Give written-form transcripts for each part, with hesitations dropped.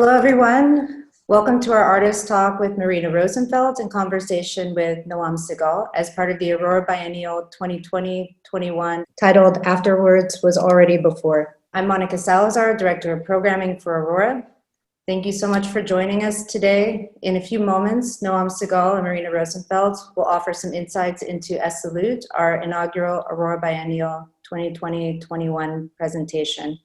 Hello, everyone. Welcome to our artist talk with Marina Rosenfeld in conversation with Noam Segal as part of the AURORA Biennial 2020-21 titled Afterwards Was Already Before. I'm Monica Salazar, Director of Programming for AURORA. Thank you so much for joining us today. In a few moments, Noam Segal and Marina Rosenfeld will offer some insights into Ssalute, our inaugural AURORA Biennial 2020-21 presentation,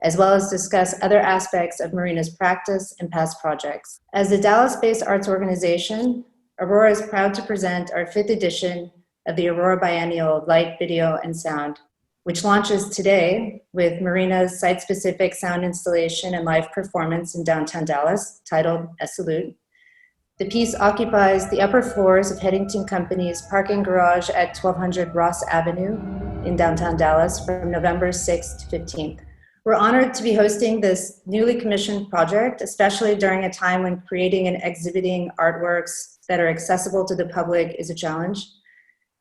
as well as discuss other aspects of Marina's practice and past projects. As a Dallas-based arts organization, AURORA is proud to present our 5th edition of the AURORA Biennial of Light, Video, and Sound, which launches today with Marina's site-specific sound installation and live performance in downtown Dallas, titled Ssalute. The piece occupies the upper floors of Headington Company's parking garage at 1200 Ross Avenue in downtown Dallas from November 6th to 15th. We're honored to be hosting this newly commissioned project, especially during a time when creating and exhibiting artworks that are accessible to the public is a challenge.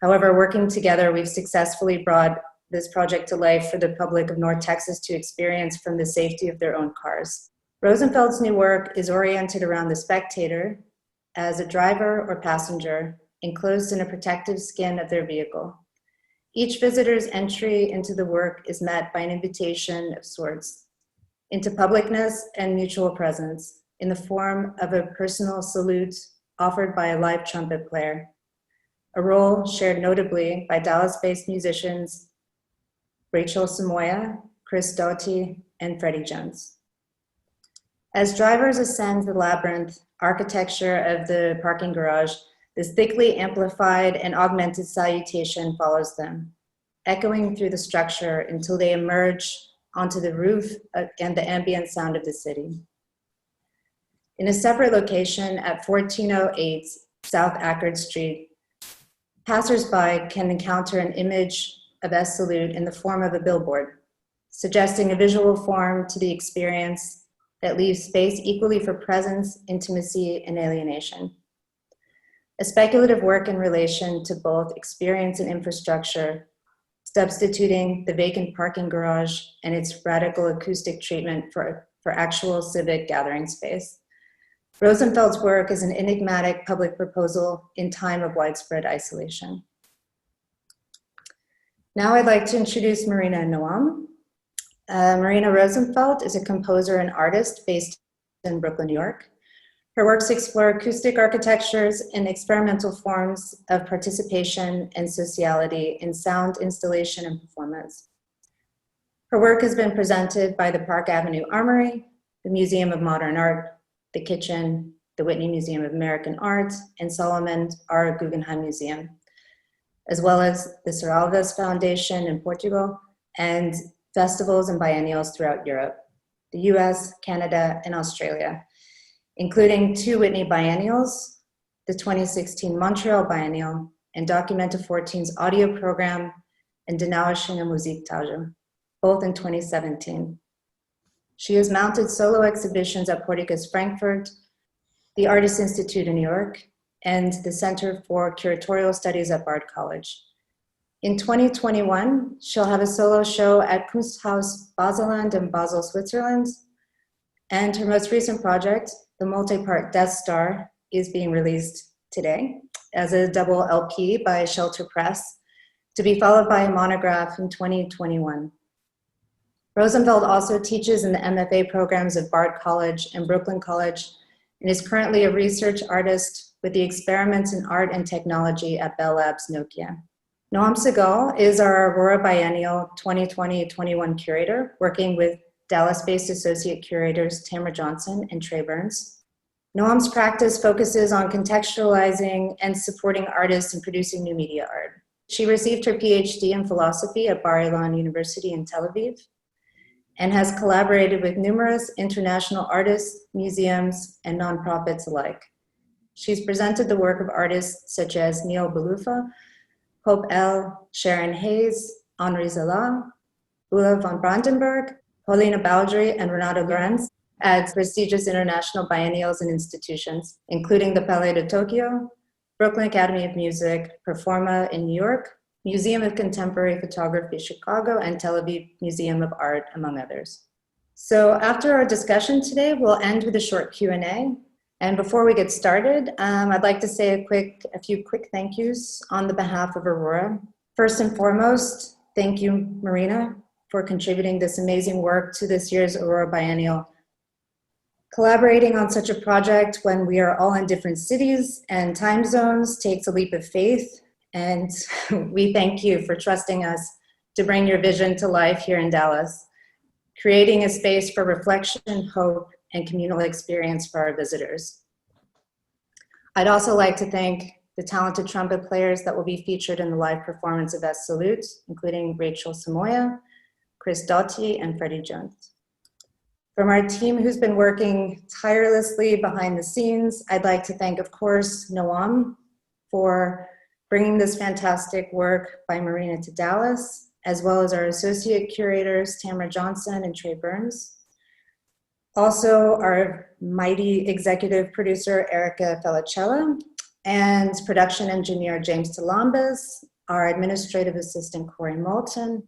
However, working together, we've successfully brought this project to life for the public of North Texas to experience from the safety of their own cars. Rosenfeld's new work is oriented around the spectator as a driver or passenger enclosed in a protective skin of their vehicle. Each visitor's entry into the work is met by an invitation of sorts into publicness and mutual presence in the form of a personal salute offered by a live trumpet player, a role shared notably by Dallas-based musicians Rachel Samoya, Chris Doughty, and Freddie Jones. As drivers ascend the labyrinth architecture of the parking garage, this thickly amplified and augmented salutation follows them, echoing through the structure until they emerge onto the roof and the ambient sound of the city. In a separate location at 1408 South Akard Street, passersby can encounter an image of Ssalute in the form of a billboard, suggesting a visual form to the experience that leaves space equally for presence, intimacy, and alienation. A speculative work in relation to both experience and infrastructure, substituting the vacant parking garage and its radical acoustic treatment for actual civic gathering space. Rosenfeld's work is an enigmatic public proposal in time of widespread isolation. Now I'd like to introduce Marina and Noam. Marina Rosenfeld is a composer and artist based in Brooklyn, New York. Her works explore acoustic architectures and experimental forms of participation and sociality in sound installation and performance. Her work has been presented by the Park Avenue Armory, the Museum of Modern Art, the Kitchen, the Whitney Museum of American Art, and Solomon R. Guggenheim Museum, as well as the Ssalute Foundation in Portugal, and festivals and biennials throughout Europe, the US, Canada, and Australia, including 2 Whitney biennials, the 2016 Montreal Biennial, and Documenta 14's audio program and Die Nauischen Musiktage, both in 2017. She has mounted solo exhibitions at Porticus Frankfurt, the Artists Institute in New York, and the Center for Curatorial Studies at Bard College. In 2021, she'll have a solo show at Kunsthaus Baselland in Basel, Switzerland, and her most recent project, the multi-part Death Star, is being released today as a double LP by Shelter Press, to be followed by a monograph in 2021. Rosenfeld also teaches in the MFA programs of Bard College and Brooklyn College, and is currently a research artist with the Experiments in Art and Technology at Bell Labs Nokia. Noam Segal is our AURORA Biennial 2020-21 curator, working with Dallas-based associate curators Tamara Johnson and Trey Burns. Noam's practice focuses on contextualizing and supporting artists in producing new media art. She received her PhD in philosophy at Bar Ilan University in Tel Aviv and has collaborated with numerous international artists, museums, and nonprofits alike. She's presented the work of artists such as Neil Belufa, Hope L., Sharon Hayes, Henri Zola, Ulla von Brandenburg, Paulina Baldry, and Renato Lorenz at prestigious international biennials and institutions, including the Palais de Tokyo, Brooklyn Academy of Music, Performa in New York, Museum of Contemporary Photography Chicago, and Tel Aviv Museum of Art, among others. So after our discussion today, we'll end with a short Q&A. And before we get started, I'd like to say a few quick thank yous on the behalf of Aurora. First and foremost, thank you, Marina, for contributing this amazing work to this year's Aurora Biennial. Collaborating on such a project when we are all in different cities and time zones takes a leap of faith, and we thank you for trusting us to bring your vision to life here in Dallas, creating a space for reflection, hope, and communal experience for our visitors. I'd also like to thank the talented trumpet players that will be featured in the live performance of Ssalute, including Rachel Samoya, Chris Doughty, and Freddie Jones. From our team who's been working tirelessly behind the scenes, I'd like to thank, of course, Noam for bringing this fantastic work by Marina to Dallas, as well as our associate curators, Tamara Johnson and Trey Burns. Also, our mighty executive producer, Erica Felicella, and production engineer, James Talambas, our administrative assistant, Corey Moulton,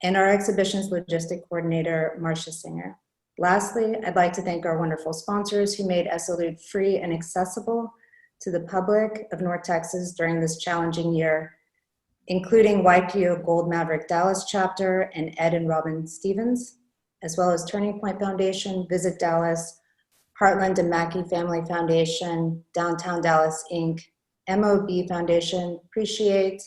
and our exhibitions logistic coordinator, Marcia Singer. Lastly, I'd like to thank our wonderful sponsors who made Ssalute free and accessible to the public of North Texas during this challenging year, including YPO Gold Maverick Dallas chapter and Ed and Robin Stevens, as well as Turning Point Foundation, Visit Dallas, Heartland and Mackey Family Foundation, Downtown Dallas Inc., MOB Foundation, Appreciate,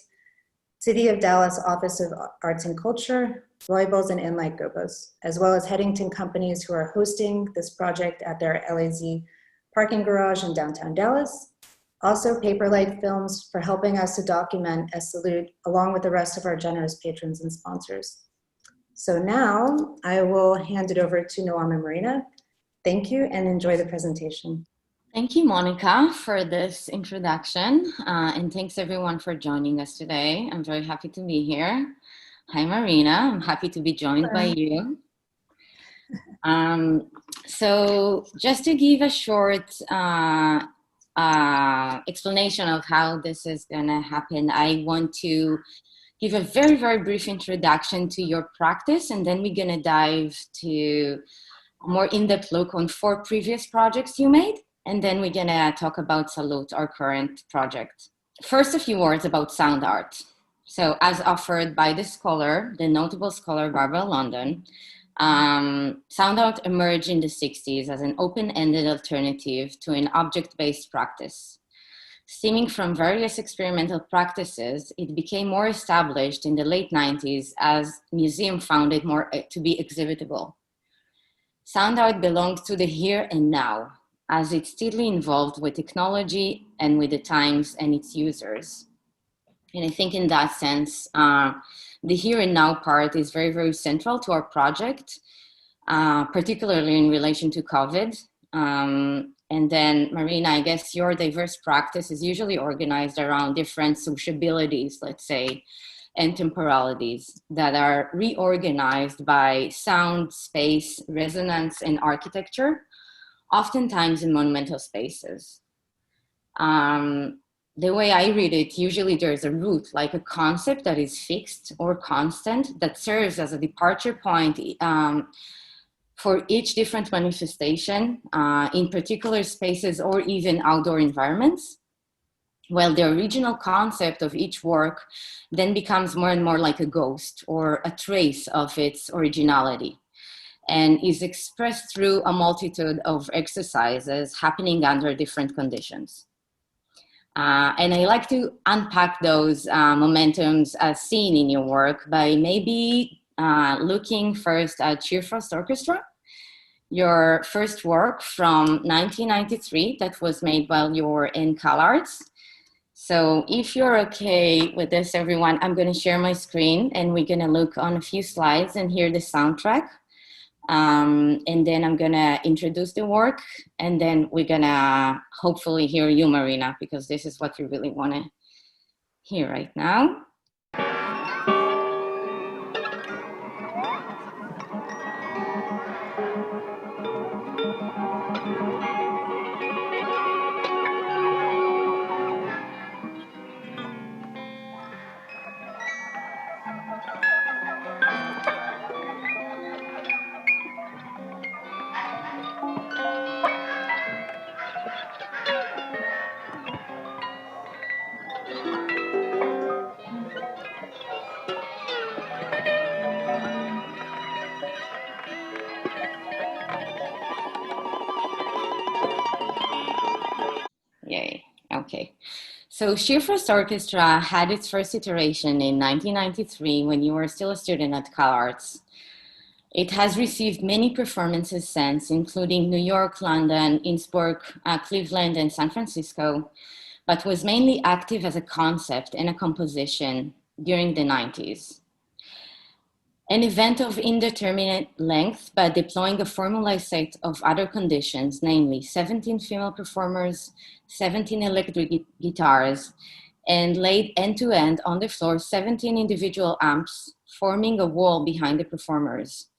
City of Dallas Office of Arts and Culture, Roybals and Inlight Gobos, as well as Headington companies who are hosting this project at their LAZ parking garage in downtown Dallas. Also, Paperlight Films for helping us to document Ssalute along with the rest of our generous patrons and sponsors. So now I will hand it over to Noam and Marina. Thank you and enjoy the presentation. Thank you, Monica, for this introduction. And thanks everyone for joining us today. I'm very happy to be here. Hi, Marina. I'm happy to be joined by you. So just to give a short explanation of how this is gonna happen, I want to give a very, very brief introduction to your practice, and then we're gonna dive to a more in-depth look on 4 previous projects you made, and then we're gonna talk about Ssalute, our current project. First, a few words about sound art. So as offered by the scholar, the notable scholar Barbara London, sound art emerged in the 60s as an open-ended alternative to an object-based practice. Stemming from various experimental practices, it became more established in the late 90s as museums found it more to be exhibitable. Sound art belongs to the here and now, as it's steadily involved with technology and with the times and its users. And I think in that sense, the here and now part is very, very central to our project, particularly in relation to COVID. And then, Marina, I guess your diverse practice is usually organized around different sociabilities, let's say, and temporalities that are reorganized by sound, space, resonance, and architecture, oftentimes in monumental spaces. The way I read it, usually there's a root, like a concept that is fixed or constant that serves as a departure point for each different manifestation in particular spaces or even outdoor environments. Well, the original concept of each work then becomes more and more like a ghost or a trace of its originality, and is expressed through a multitude of exercises happening under different conditions. And I like to unpack those momentums as seen in your work by maybe looking first at Cheerfrost Orchestra, your first work from 1993 that was made while you were in CalArts. So if you're okay with this, everyone, I'm going to share my screen and we're going to look on a few slides and hear the soundtrack. And then I'm gonna introduce the work, and then we're gonna hopefully hear you, Marina, because this is what you really wanna hear right now. So Shearfrost Orchestra had its first iteration in 1993 when you were still a student at CalArts. It has received many performances since, including New York, London, Innsbruck, Cleveland, and San Francisco, but was mainly active as a concept and a composition during the 90s. An event of indeterminate length, but deploying a formalized set of other conditions, namely 17 female performers, 17 electric guitars, and laid end-to-end on the floor 17 individual amps, forming a wall behind the performers,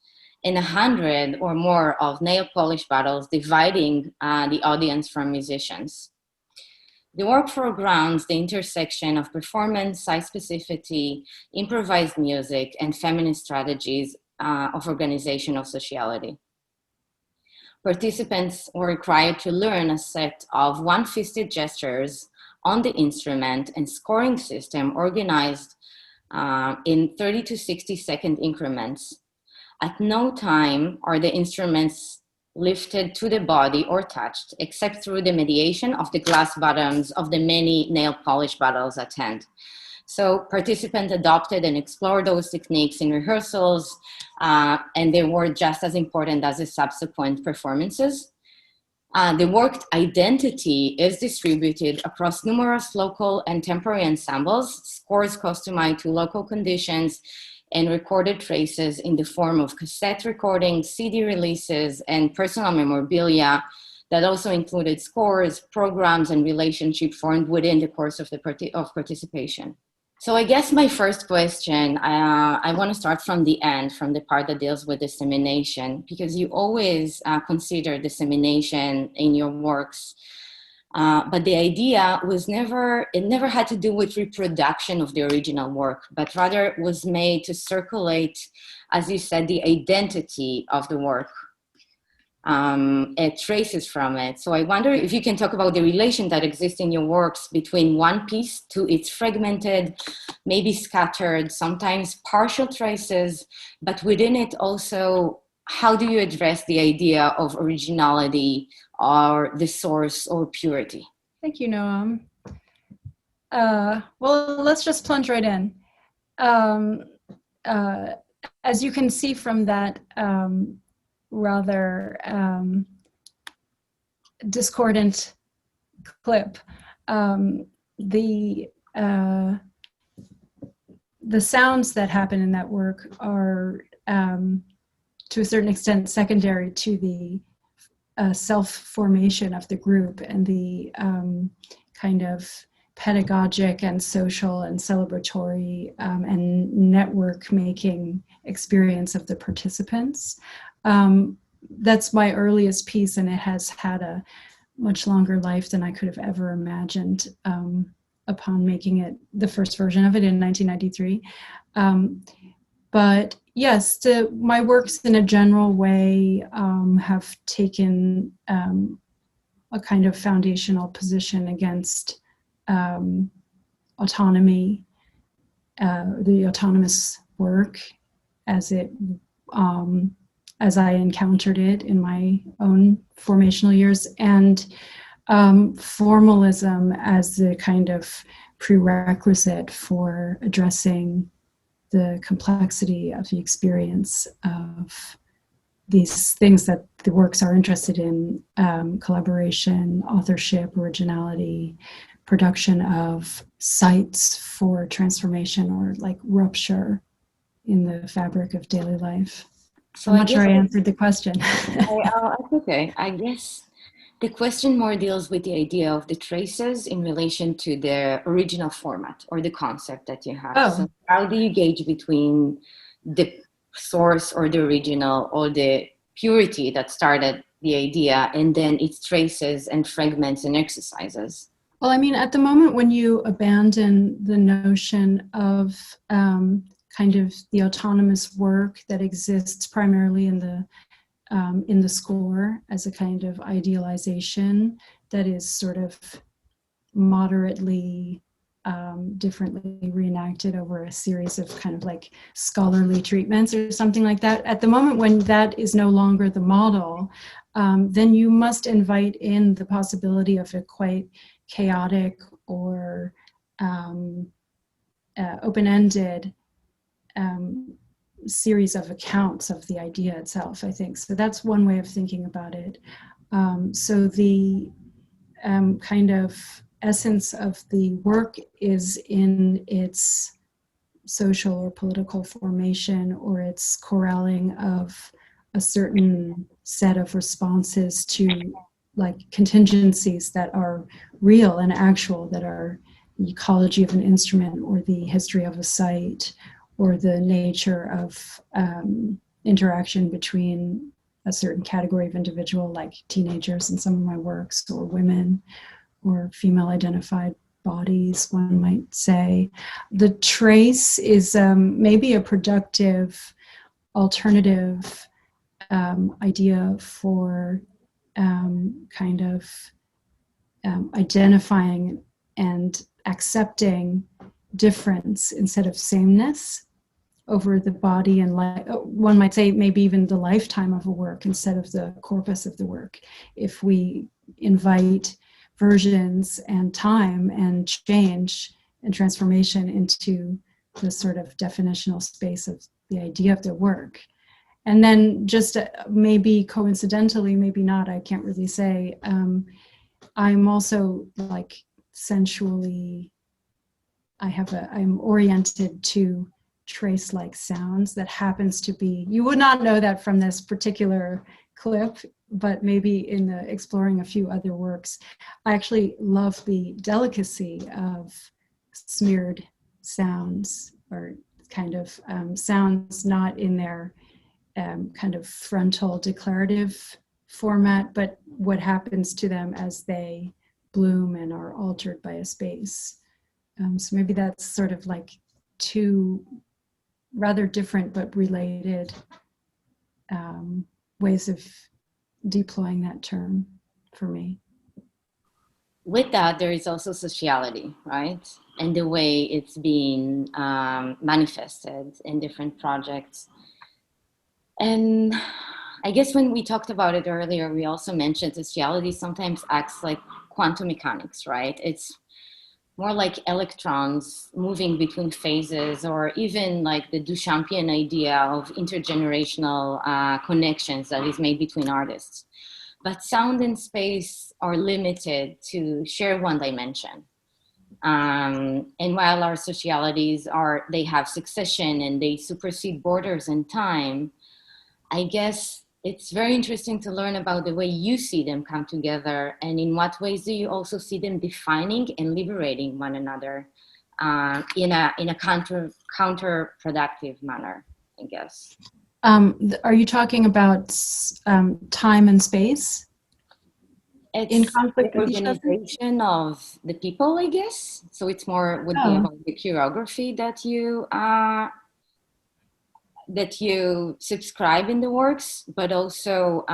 and 100 or more of nail polish bottles dividing the audience from musicians. The work foregrounds the intersection of performance, site specificity, improvised music, and feminist strategies of organizational sociality. Participants were required to learn a set of one-fisted gestures on the instrument and scoring system organized in 30 to 60-second increments. At no time are the instruments lifted to the body or touched, except through the mediation of the glass bottoms of the many nail polish bottles at hand. So participants adopted and explored those techniques in rehearsals, and they were just as important as the subsequent performances. The work identity is distributed across numerous local and temporary ensembles, scores customized to local conditions, and recorded traces in the form of cassette recordings, CD releases, and personal memorabilia that also included scores, programs, and relationships formed within the course of participation. So I guess my first question, I want to start from the end, from the part that deals with dissemination, because you always consider dissemination in your works. But the idea was never had to do with reproduction of the original work, but rather was made to circulate, as you said, the identity of the work. It traces from it. So I wonder if you can talk about the relation that exists in your works between one piece to its fragmented, maybe scattered, sometimes partial traces, but within it also, how do you address the idea of originality or the source or purity? Thank you, Noam. Well, let's just plunge right in. As you can see from that rather discordant clip, the sounds that happen in that work are to a certain extent secondary to the self-formation of the group and the kind of pedagogic and social and celebratory and network-making experience of the participants. That's my earliest piece, and it has had a much longer life than I could have ever imagined upon making it, the first version of it in 1993. But yes, my works in a general way have taken a kind of foundational position against autonomy, the autonomous work as I encountered it in my own formational years, and formalism as the kind of prerequisite for addressing the complexity of the experience of these things that the works are interested in: collaboration, authorship, originality, production of sites for transformation or like rupture in the fabric of daily life. So I'm not sure I answered the question. Okay, I guess the question more deals with the idea of the traces in relation to the original format or the concept that you have. Oh. So how do you gauge between the source or the original or the purity that started the idea and then its traces and fragments and exercises? Well, I mean, at the moment when you abandon the notion of kind of the autonomous work that exists primarily in the score as a kind of idealization that is sort of moderately differently reenacted over a series of kind of like scholarly treatments or something like that. At the moment when that is no longer the model, then you must invite in the possibility of a quite chaotic or open-ended series of accounts of the idea itself, I think. So that's one way of thinking about it. So the kind of essence of the work is in its social or political formation, or its corralling of a certain set of responses to like contingencies that are real and actual, that are the ecology of an instrument, or the history of a site, or the nature of interaction between a certain category of individual, like teenagers in some of my works, or women, or female identified bodies, one might say. The trace is maybe a productive alternative idea for kind of identifying and accepting difference instead of sameness over the body and life. One might say maybe even the lifetime of a work instead of the corpus of the work. If we invite versions and time and change and transformation into the sort of definitional space of the idea of the work. And then just maybe coincidentally, maybe not, I can't really say, I'm also like sensually, I'm oriented to trace-like sounds that happens to be, you would not know that from this particular clip, but maybe in exploring a few other works. I actually love the delicacy of smeared sounds, or kind of sounds not in their kind of frontal declarative format, but what happens to them as they bloom and are altered by a space. So maybe that's sort of like two rather different but related ways of deploying that term for me. With that, there is also sociality, right? And the way it's being manifested in different projects. And I guess when we talked about it earlier, we also mentioned sociality sometimes acts like quantum mechanics, right? It's more like electrons moving between phases, or even like the Duchampian idea of intergenerational connections that is made between artists. But sound and space are limited to share one dimension. And while our socialities they have succession and they supersede borders and time, I guess it's very interesting to learn about the way you see them come together, and in what ways do you also see them defining and liberating one another in a counterproductive manner, I guess. Are you talking about time and space? It's in conflict the with each other? organization of the people, I guess. So it's more would be about the choreography that you subscribe in the works, but also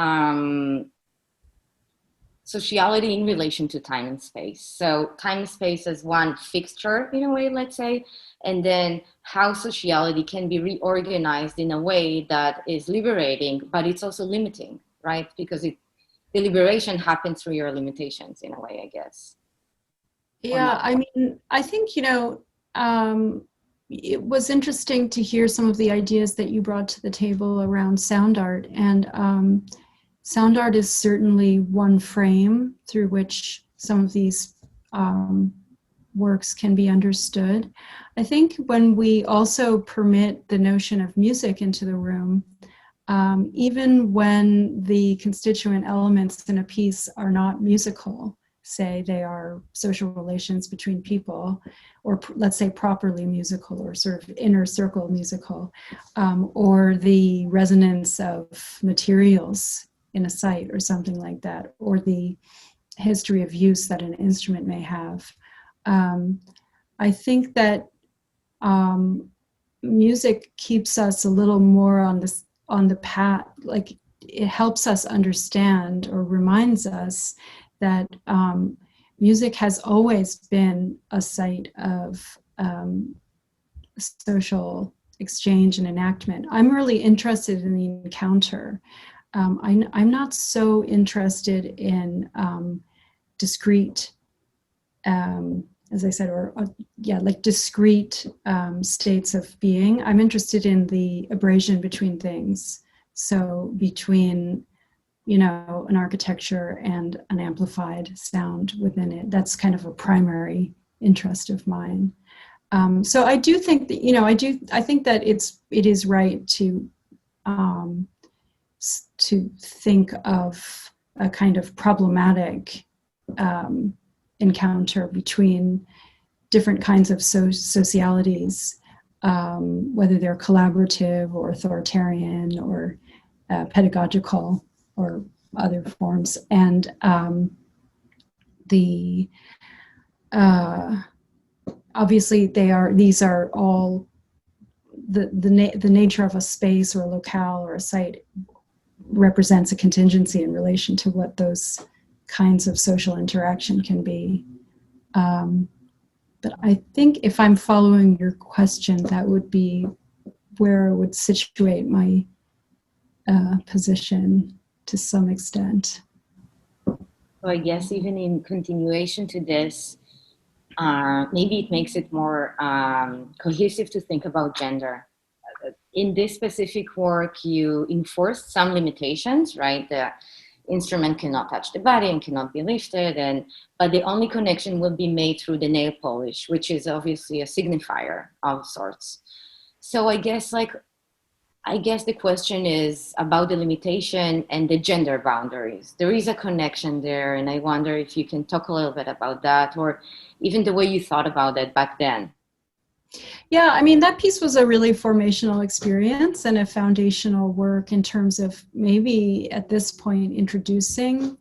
sociality in relation to time and space. So time and space as one fixture in a way, let's say, and then how sociality can be reorganized in a way that is liberating, but it's also limiting, right? Because the liberation happens through your limitations in a way, I guess. Yeah, I mean, I think, it was interesting to hear some of the ideas that you brought to the table around sound art. And sound art is certainly one frame through which some of these works can be understood. I think when we also permit the notion of music into the room, even when the constituent elements in a piece are not musical, say they are social relations between people, or let's say properly musical, or sort of inner circle musical, or the resonance of materials in a site or something like that, or the history of use that an instrument may have. I think that music keeps us a little more on the path, like it helps us understand or reminds us that music has always been a site of social exchange and enactment. I'm really interested in the encounter. I'm not so interested in discrete as I said, or yeah, like discrete states of being. I'm interested in the abrasion between things. So between, you know, an architecture and an amplified sound within it. That's kind of a primary interest of mine. So I do think that, you know, I think that it is right to think of a kind of problematic encounter between different kinds of socialities, whether they're collaborative or authoritarian or pedagogical or other forms. And obviously these are all the nature of a space or a locale or a site represents a contingency in relation to what those kinds of social interaction can be. But I think if I'm following your question, that would be where I would situate my position to some extent. So I guess even in continuation to this, maybe it makes it more cohesive to think about gender. In this specific work, you enforced some limitations, right? The instrument cannot touch the body and cannot be lifted, but the only connection will be made through the nail polish, which is obviously a signifier of sorts. So I guess the question is about the limitation and the gender boundaries. There is a connection there, and I wonder if you can talk a little bit about that, or even the way you thought about it back then. Yeah, I mean, that piece was a really formational experience and a foundational work in terms of maybe at this point introducing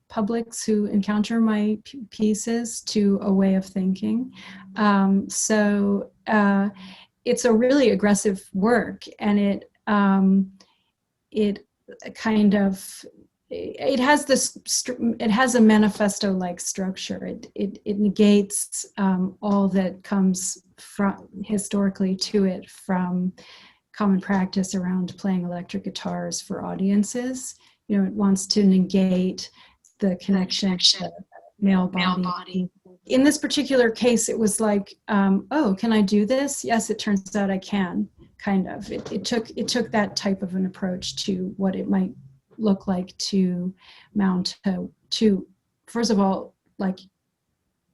publics who encounter my pieces to a way of thinking. So it's a really aggressive work, and it kind of, it has a manifesto-like structure. It negates all that comes from historically to it from common practice around playing electric guitars for audiences. You know, it wants to negate the connection to the male body. In this particular case, it was like, oh, can I do this? Yes, it turns out I can. Kind of. It took that type of an approach to what it might look like to mount to first of all, like,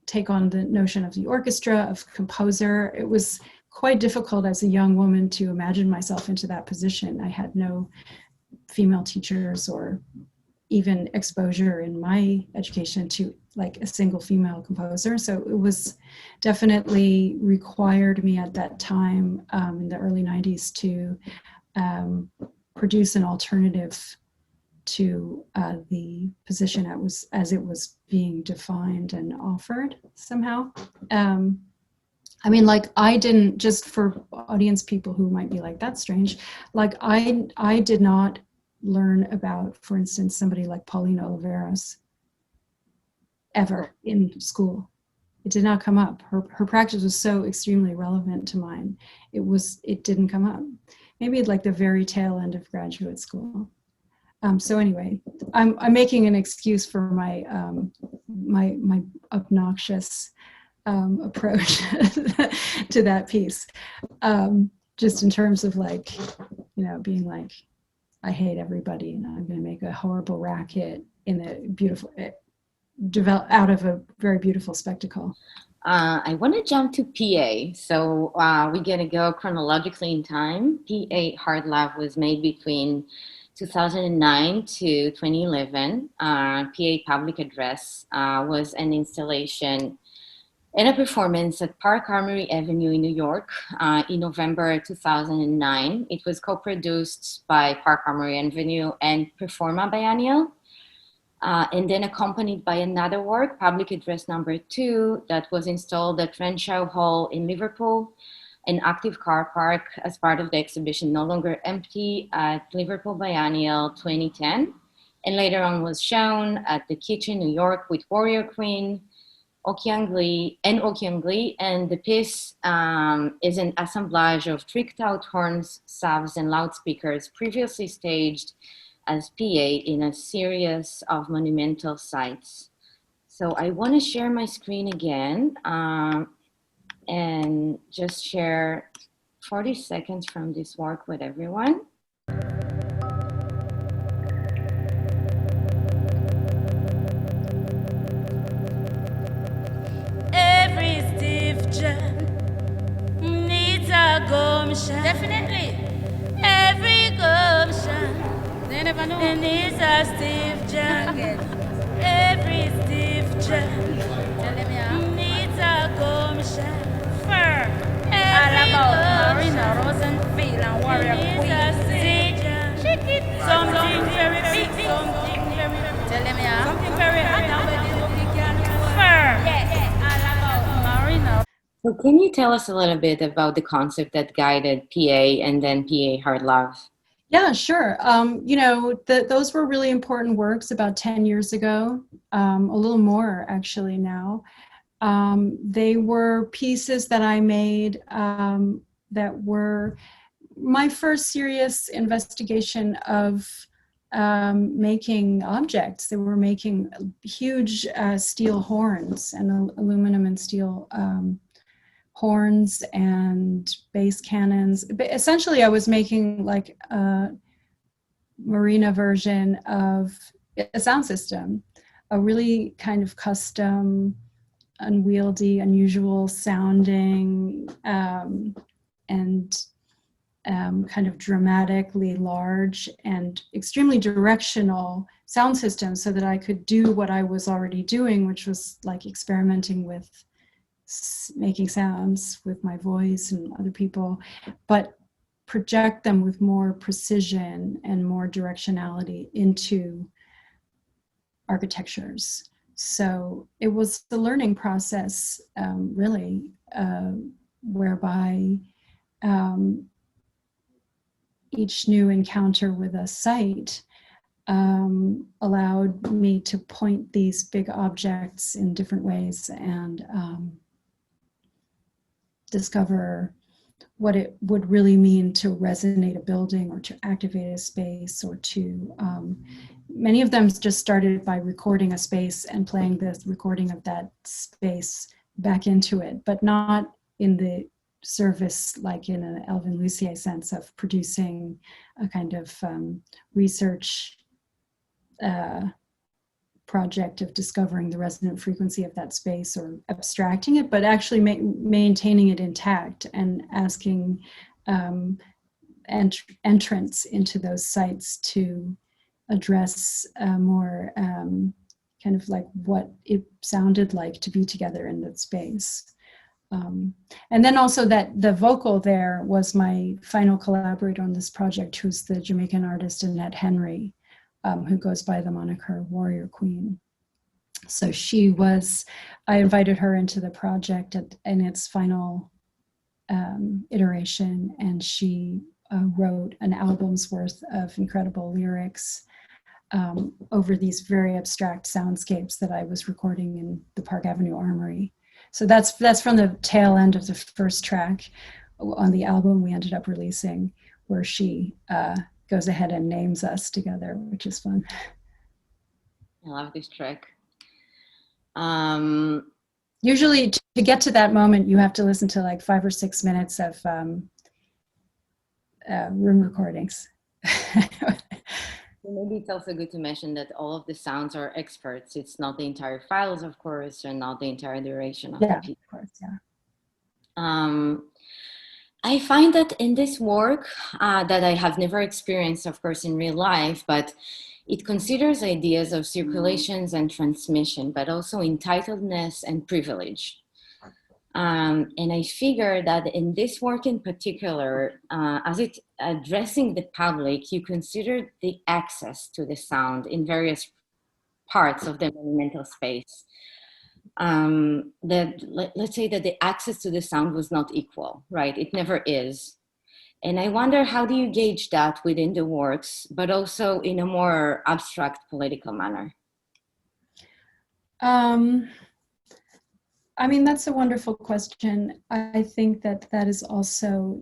take on the notion of the orchestra, of composer. It was quite difficult as a young woman to imagine myself into that position. I had no female teachers or even exposure in my education to like a single female composer. So it was definitely required me at that time in the early 90s to produce an alternative to the position as it was being defined and offered somehow. I mean, like, I didn't, just for audience people who might be like, that's strange, like I did not learn about, for instance, somebody like Paulina Oliveros ever in school. It did not come up. Her practice was so extremely relevant to mine. It didn't come up. Maybe at like the very tail end of graduate school. So anyway, I'm making an excuse for my my obnoxious approach to that piece, just in terms of, like, you know, being like, I hate everybody and I'm going to make a horrible racket in a beautiful, out of a very beautiful spectacle. I want to jump to PA. So we're going to go chronologically in time. PA Hard Lab was made between 2009 to 2011. PA Public Address was an installation and a performance at Park Armory Avenue in New York in November 2009. It was co-produced by Park Armory Avenue and Performa Biennial, and then accompanied by another work, Public Address number 2, that was installed at Renshaw Hall in Liverpool, an active car park as part of the exhibition No Longer Empty at Liverpool Biennial 2010. And later on was shown at the Kitchen, New York, with Warrior Queen, Okiangli, and the piece is an assemblage of tricked out horns, salves, and loudspeakers previously staged as PA in a series of monumental sites. So I want to share my screen again and just share 40 seconds from this work with everyone. Every stiff jam needs a gumption. Definitely. Every gumption. They never know. It needs a stiff jam. Every stiff jam needs a gumption. Fur. All about Marina Rosenfeld and Warrior Queen. Something very big. Something very. Tell them yeah. Something very hot. Fur. Yes. All about Marina. So can you tell us a little bit about the concept that guided PA and then PA Hard Love? Yeah, sure. You know, those were really important works about 10 years ago, a little more actually now. They were pieces that I made that were my first serious investigation of making objects. They were making huge steel horns and aluminum and steel horns and bass cannons. But essentially, I was making like a Marina version of a sound system, a really kind of custom, unwieldy, unusual sounding, and kind of dramatically large and extremely directional sound system so that I could do what I was already doing, which was like experimenting with making sounds with my voice and other people, but project them with more precision and more directionality into architectures. So it was the learning process, really, whereby each new encounter with a site allowed me to point these big objects in different ways and discover what it would really mean to resonate a building or to activate a space or to, many of them just started by recording a space and playing the recording of that space back into it, but not in the service like in an Elvin Lucier sense of producing a kind of research project of discovering the resonant frequency of that space or abstracting it, but actually maintaining it intact and asking entrance into those sites to address more kind of like what it sounded like to be together in that space. And then also that the vocal there was my final collaborator on this project, who's the Jamaican artist Annette Henry, who goes by the moniker Warrior Queen. So I invited her into the project in its final iteration, and she wrote an album's worth of incredible lyrics over these very abstract soundscapes that I was recording in the Park Avenue Armory. So that's from the tail end of the first track on the album we ended up releasing, where she goes ahead and names us together, which is fun. I love this track. Usually to get to that moment, you have to listen to like 5 or 6 minutes of room recordings. Maybe it's also good to mention that all of the sounds are experts. It's not the entire files, of course, and not the entire duration of the piece. Of course, yeah. I find that in this work that I have never experienced, of course, in real life, but it considers ideas of circulations and transmission, but also entitledness and privilege. And I figure that in this work in particular, as it's addressing the public, you consider the access to the sound in various parts of the monumental space. Let's say that the access to the sound was not equal, right? It never is. And I wonder, how do you gauge that within the works, but also in a more abstract political manner? I mean, that's a wonderful question. I think that is also,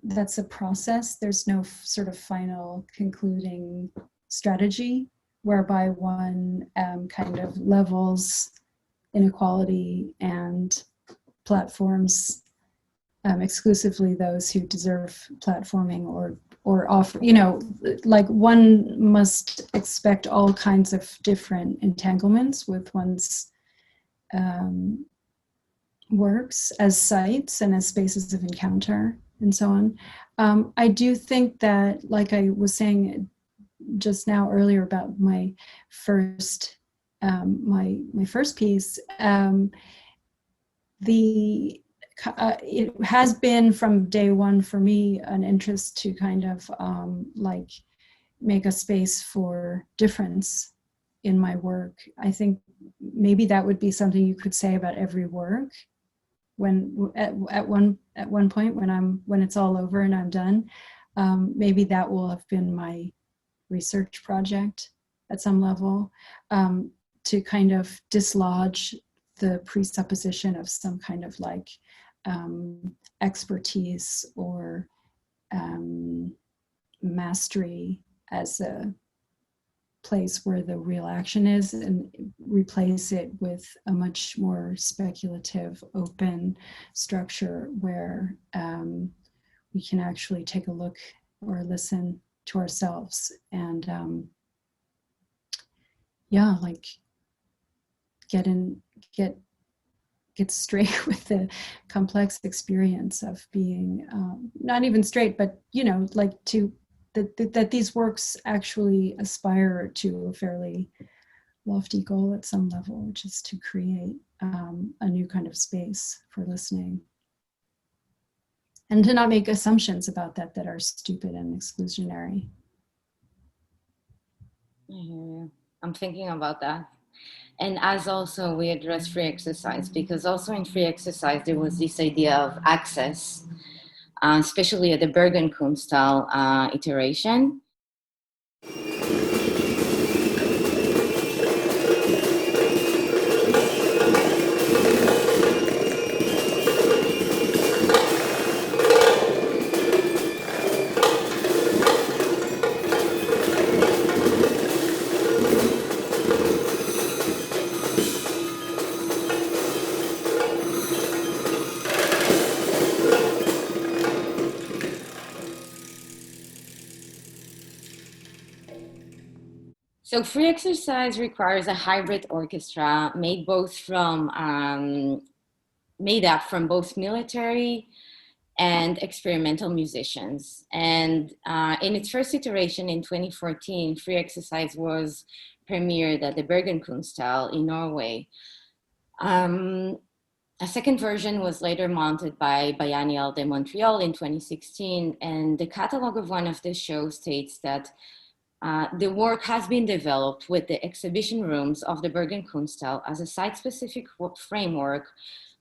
that's a process. There's no sort of final concluding strategy whereby one kind of levels inequality and platforms exclusively those who deserve platforming or offer, you know, like one must expect all kinds of different entanglements with one's works as sites and as spaces of encounter and so on. I do think that, like I was saying just now earlier about my first my first piece, it has been from day one for me an interest to kind of like make a space for difference in my work. I think maybe that would be something you could say about every work when at one point when it's all over and I'm done. Maybe that will have been my research project at some level, to kind of dislodge the presupposition of some kind of like expertise or mastery as a place where the real action is, and replace it with a much more speculative, open structure where we can actually take a look or listen to ourselves and yeah, like get straight with the complex experience of being not even straight, but you know, like to that these works actually aspire to a fairly lofty goal at some level, which is to create a new kind of space for listening, and to not make assumptions about that are stupid and exclusionary. I hear you. I'm thinking about that. And as also we address free exercise, because also in free exercise, there was this idea of access, especially at the Bergen-Kunsthal iteration. So free exercise requires a hybrid orchestra made up from both military and experimental musicians. And in its first iteration in 2014, free exercise was premiered at the Bergen-Kunsthal in Norway. A second version was later mounted by Biennial de Montreal in 2016, and the catalog of one of the shows states that the work has been developed with the exhibition rooms of the Bergen-Kunsthal as a site-specific framework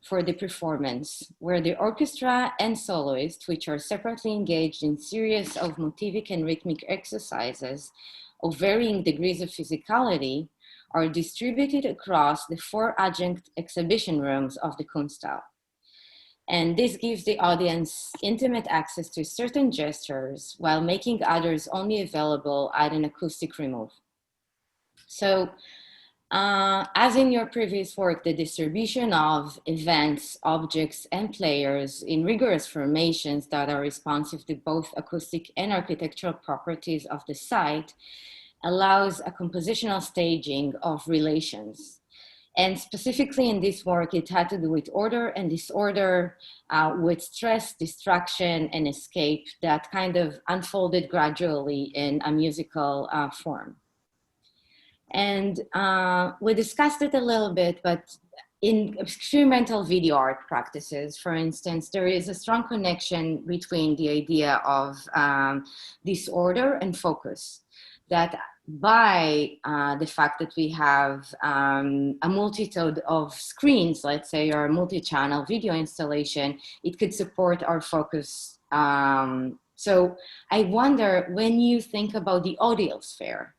for the performance, where the orchestra and soloists, which are separately engaged in series of motivic and rhythmic exercises of varying degrees of physicality, are distributed across the 4 adjunct exhibition rooms of the Kunsthal. And this gives the audience intimate access to certain gestures while making others only available at an acoustic remove. So, as in your previous work, the distribution of events, objects, and players in rigorous formations that are responsive to both acoustic and architectural properties of the site allows a compositional staging of relations. And specifically in this work, it had to do with order and disorder, with stress, distraction, and escape that kind of unfolded gradually in a musical form. And we discussed it a little bit, but in experimental video art practices, for instance, there is a strong connection between the idea of disorder and focus, that by the fact that we have a multitude of screens, let's say, or a multi-channel video installation, it could support our focus. So I wonder, when you think about the audio sphere,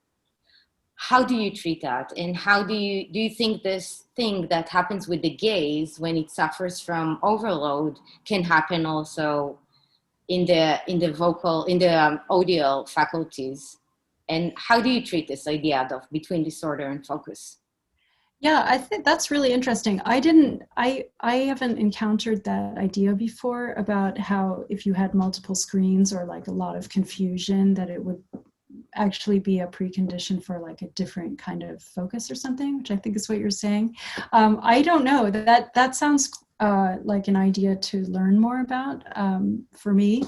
how do you treat that? And how do you think this thing that happens with the gaze when it suffers from overload can happen also in the audio faculties? And how do you treat this idea of between disorder and focus? Yeah, I think that's really interesting. I haven't encountered that idea before about how if you had multiple screens or like a lot of confusion, that it would actually be a precondition for like a different kind of focus or something, which I think is what you're saying. I don't know. That sounds like an idea to learn more about for me.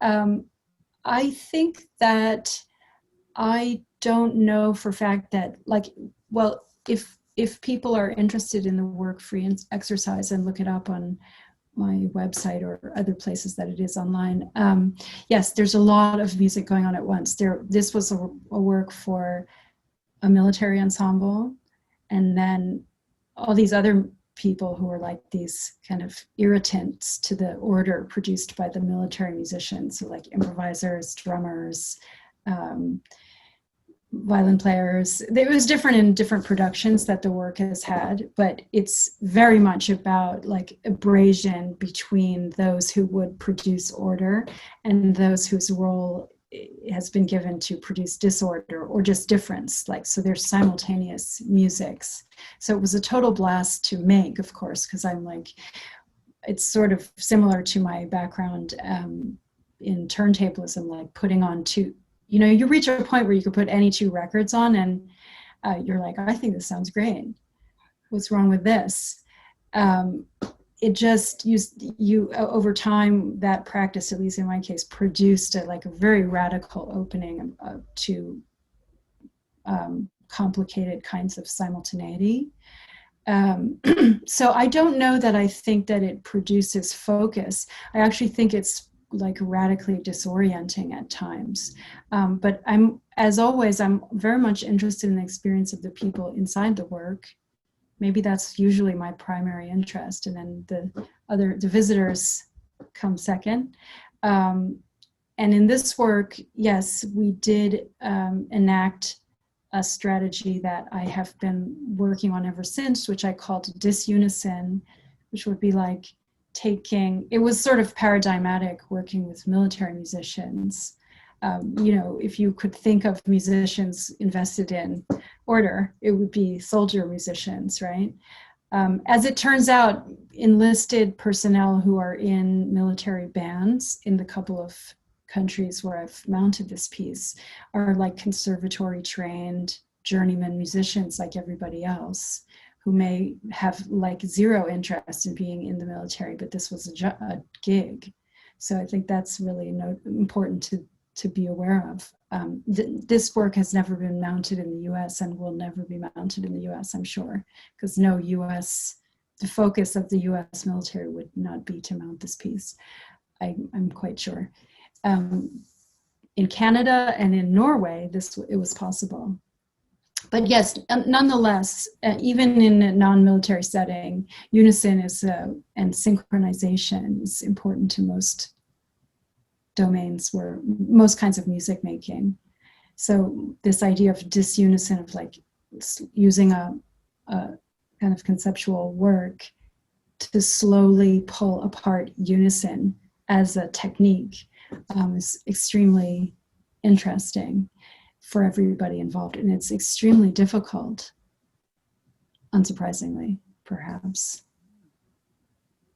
I think that I don't know for a fact that, like, well, if people are interested in the work free exercise and look it up on my website or other places that it is online, yes, there's a lot of music going on at once. This was a work for a military ensemble, and then all these other people who were like these kind of irritants to the order produced by the military musicians, so like improvisers, drummers, violin players. It was different in different productions that the work has had, but it's very much about like abrasion between those who would produce order and those whose role has been given to produce disorder or just difference. Like, so there's simultaneous musics. So it was a total blast to make, of course, because I'm like, it's sort of similar to my background in turntablism, like putting on two, you know, you reach a point where you could put any two records on and you're like, I think this sounds great. What's wrong with this? It just, you over time, that practice, at least in my case, produced a very radical opening to complicated kinds of simultaneity. So I don't know that I think that it produces focus. I actually think it's like radically disorienting at times. But as always, I'm very much interested in the experience of the people inside the work. Maybe that's usually my primary interest, and then the visitors come second. And in this work, yes, we did enact a strategy that I have been working on ever since, which I called disunison, which would be like it was sort of paradigmatic working with military musicians. If you could think of musicians invested in order, it would be soldier musicians, right? As it turns out, enlisted personnel who are in military bands in the couple of countries where I've mounted this piece are like conservatory trained journeyman musicians like everybody else, who may have like zero interest in being in the military, but this was a gig. So I think that's really important to be aware of. This work has never been mounted in the US and will never be mounted in the US, I'm sure, because the focus of the US military would not be to mount this piece. I'm quite sure. In Canada and in Norway, it was possible. But yes, nonetheless, even in a non-military setting, unison and synchronization is important to most domains, where most kinds of music making. So this idea of disunison, of like using a kind of conceptual work to slowly pull apart unison as a technique is extremely interesting for everybody involved, and it's extremely difficult, unsurprisingly, perhaps.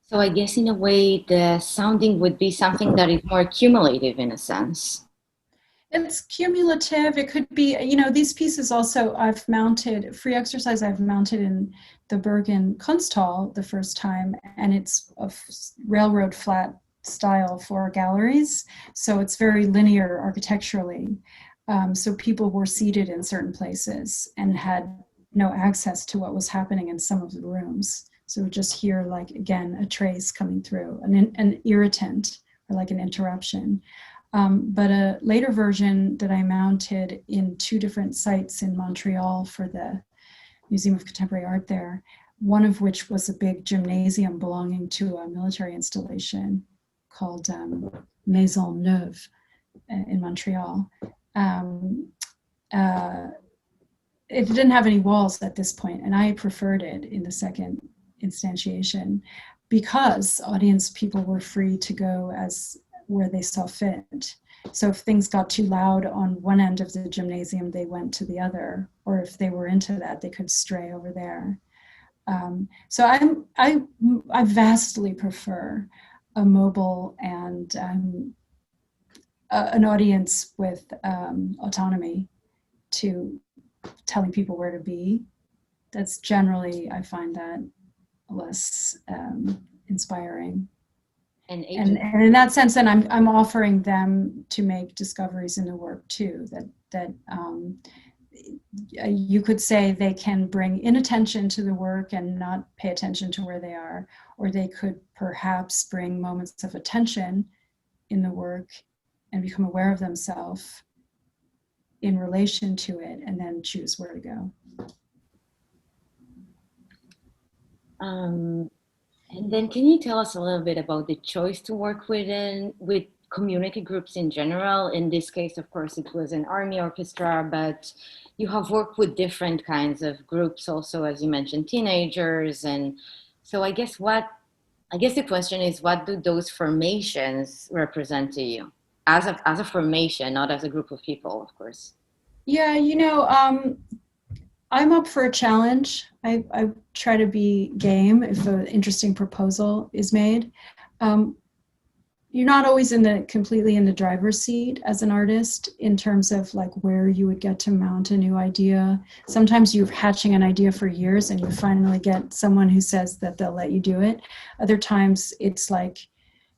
So I guess in a way, the sounding would be something that is more cumulative in a sense. It's cumulative. It could be, these pieces also I've mounted, free exercise I've mounted in the Bergen Kunsthal the first time, and it's a railroad flat style for galleries. So it's very linear architecturally. So people were seated in certain places and had no access to what was happening in some of the rooms. So just hear, like, again, a trace coming through, an irritant or like an interruption. But a later version that I mounted in 2 different sites in Montreal for the Museum of Contemporary Art there, one of which was a big gymnasium belonging to a military installation called Maison Neuve in Montreal. It didn't have any walls at this point, and I preferred it in the second instantiation because audience people were free to go as where they saw fit. So if things got too loud on one end of the gymnasium, they went to the other, or if they were into that, they could stray over there. So I vastly prefer a mobile and an audience with autonomy to telling people where to be. That's generally, I find that less inspiring. And in that sense, then I'm offering them to make discoveries in the work too. That you could say they can bring inattention to the work and not pay attention to where they are, or they could perhaps bring moments of attention in the work and become aware of themselves in relation to it, and then choose where to go. And then can you tell us a little bit about the choice to work with community groups in general? In this case, of course, it was an army orchestra, but you have worked with different kinds of groups also, as you mentioned, teenagers. And so I guess the question is, what do those formations represent to you? As a formation, not as a group of people, of course. Yeah, I'm up for a challenge. I try to be game if an interesting proposal is made. You're not always completely in the driver's seat as an artist in terms of like where you would get to mount a new idea. Sometimes you're hatching an idea for years and you finally get someone who says that they'll let you do it. Other times it's like,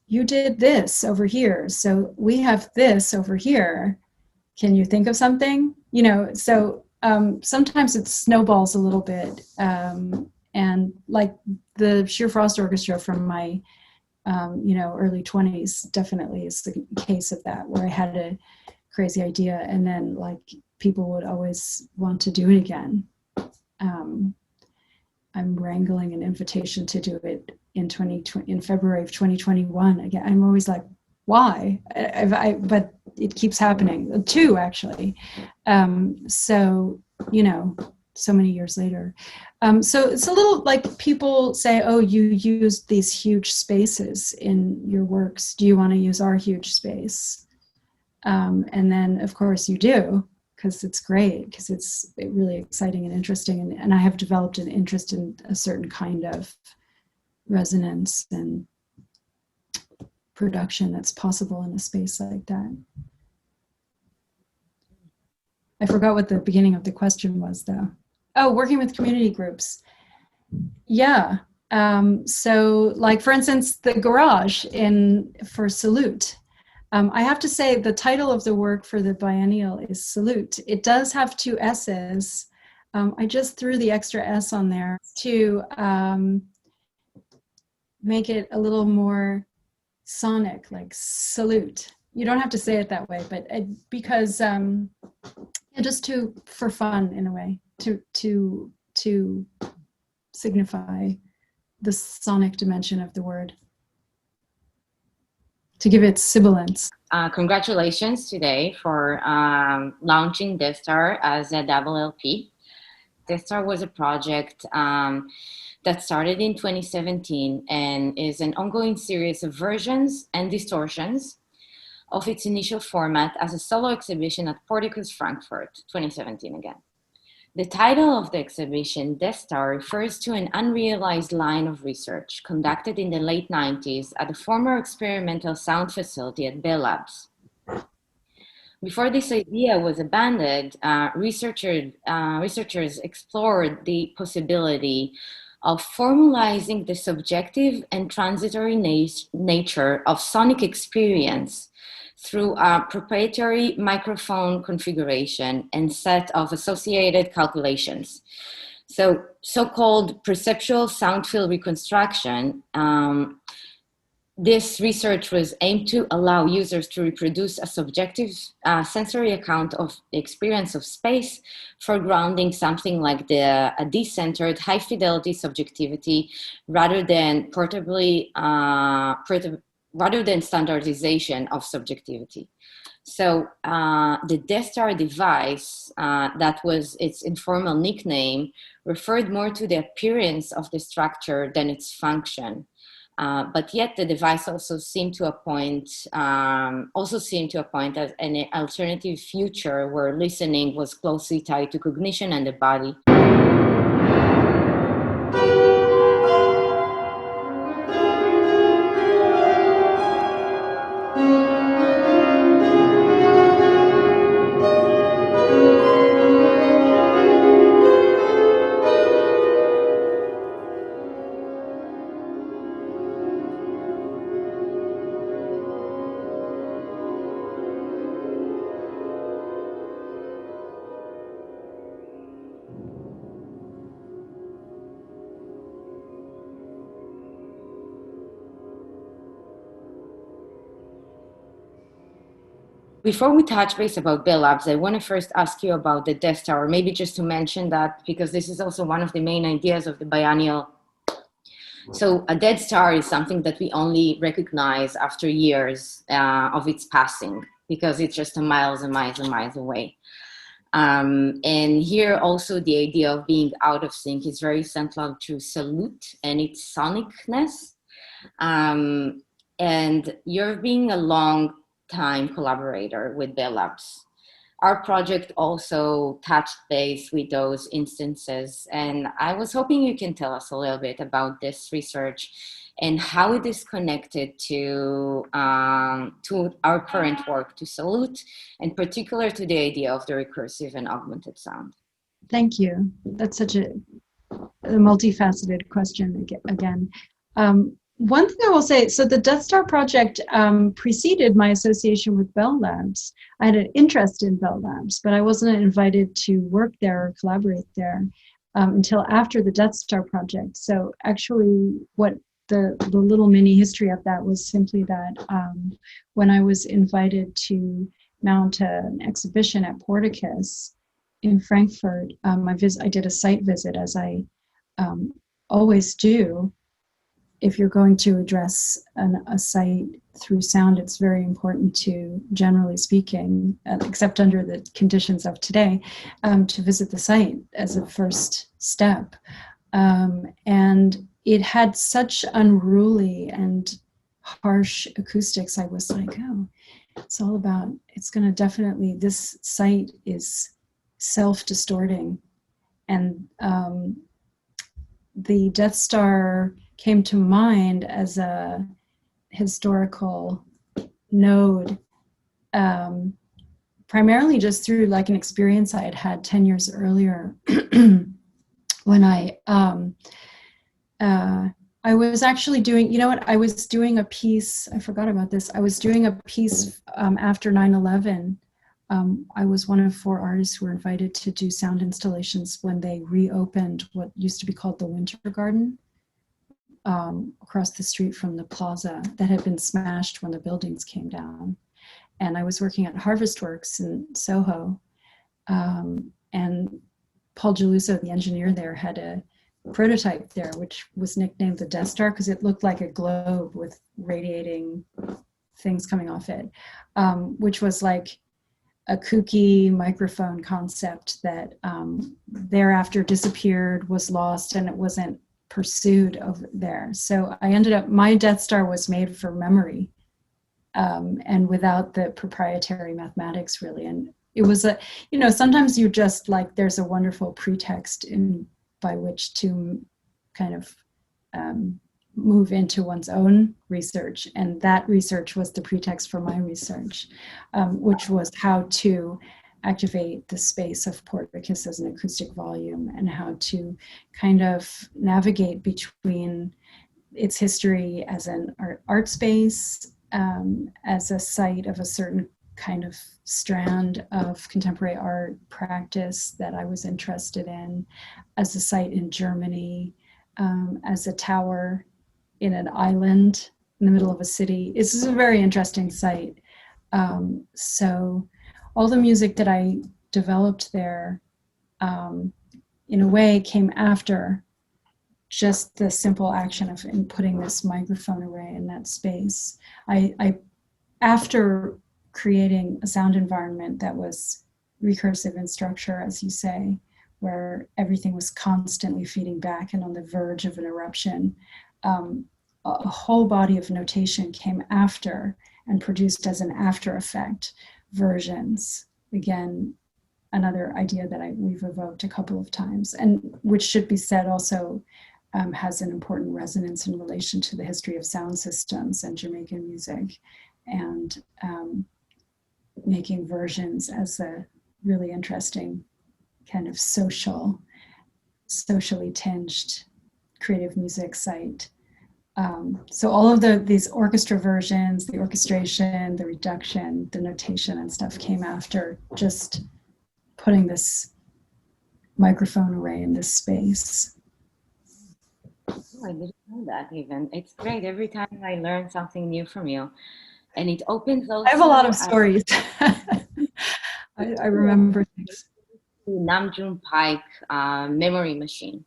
you did this over here, so we have this over here. Can you think of something? So sometimes it snowballs a little bit. And like the Sheer Frost Orchestra from my early 20s definitely is the case of that, where I had a crazy idea and then like people would always want to do it again. I'm wrangling an invitation to do it in February of 2021 again. I'm always like, why? But it keeps happening. 2 actually. So many years later. So it's a little like people say, oh, you used these huge spaces in your works. Do you want to use our huge space? And then, of course, you do, because it's great, because it's really exciting and interesting. And I have developed an interest in a certain kind of resonance and production that's possible in a space like that. I forgot what the beginning of the question was, though. Oh, working with community groups. Yeah. So, like, for instance, the garage for Ssalute. I have to say the title of the work for the biennial is Ssalute. It does have 2 S's. I just threw the extra S on there to make it a little more sonic, like salute. You don't have to say it that way, but because just for fun in a way, to signify the sonic dimension of the word, to give it sibilance. Congratulations today for launching Destar as a double LP. Destar was a project that started in 2017 and is an ongoing series of versions and distortions of its initial format as a solo exhibition at Porticus Frankfurt, 2017 again. The title of the exhibition, Destar, refers to an unrealized line of research conducted in the late 90s at the former experimental sound facility at Bell Labs. Before this idea was abandoned, researchers explored the possibility of formalizing the subjective and transitory nature of sonic experience through a proprietary microphone configuration and set of associated calculations. So-called perceptual sound field reconstruction. This research was aimed to allow users to reproduce a subjective sensory account of the experience of space, foregrounding something like a decentered, high-fidelity subjectivity rather than standardization of subjectivity. So the Destar device, that was its informal nickname, referred more to the appearance of the structure than its function. But yet the device also seemed to appoint as an alternative future where listening was closely tied to cognition and the body. Before we touch base about Bell Labs, I want to first ask you about the Death Star, or maybe just to mention that, because this is also one of the main ideas of the biennial. So a dead star is something that we only recognize after years of its passing, because it's just miles and miles and miles away. And here also the idea of being out of sync is very central to Ssalute and its sonicness. And you're being a long-time collaborator with Bell Labs. Our project also touched base with those instances, and I was hoping you can tell us a little bit about this research and how it is connected to our current work, to Ssalute, and particular to the idea of the recursive and augmented sound. Thank you. That's such a multifaceted question again. One thing I will say, so the Death Star project preceded my association with Bell Labs. I had an interest in Bell Labs, but I wasn't invited to work there or collaborate there until after the Death Star project. So actually what the little mini history of that was simply that when I was invited to mount an exhibition at Porticus in Frankfurt, I did a site visit, as I always do. If you're going to address a site through sound, it's very important to, generally speaking, except under the conditions of today, to visit the site as a first step. And it had such unruly and harsh acoustics. I was like, oh, it's all about, it's going to definitely, this site is self-distorting. And the Death Star came to mind as a historical node, primarily just through like an experience I had had 10 years earlier when I was actually doing, you know what, I was doing a piece, I forgot about this, I was doing a piece after 9/11. I was one of 4 artists who were invited to do sound installations when they reopened what used to be called the Winter Garden, across the street from the plaza that had been smashed when the buildings came down. And I was working at Harvest Works in Soho. And Paul Geluso, the engineer there, had a prototype there, which was nicknamed the Death Star because it looked like a globe with radiating things coming off it, which was like a kooky microphone concept that thereafter disappeared, was lost, and it wasn't pursued over there. So I ended up, my Death Star was made for memory and without the proprietary mathematics really. And it was a, you know, sometimes you just like, there's a wonderful pretext by which to kind of move into one's own research. And that research was the pretext for my research, which was how to activate the space of Porticus as an acoustic volume and how to kind of navigate between its history as an art space, as a site of a certain kind of strand of contemporary art practice that I was interested in, as a site in Germany, as a tower in an island in the middle of a city. This is a very interesting site. So all the music that I developed there, in a way, came after just the simple action of putting this microphone array in that space. After creating a sound environment that was recursive in structure, as you say, where everything was constantly feeding back and on the verge of an eruption, a whole body of notation came after and produced as an after effect versions. Again, another idea that we've evoked a couple of times, and which should be said also has an important resonance in relation to the history of sound systems and Jamaican music, and making versions as a really interesting kind of socially tinged creative music site. So all of these orchestra versions, the orchestration, the reduction, the notation and stuff came after just putting this microphone array in this space. Oh, I didn't know that even. It's great. Every time I learn something new from you. And it opens also... I have a lot of stories. I remember things. Namjoon Pike memory machine.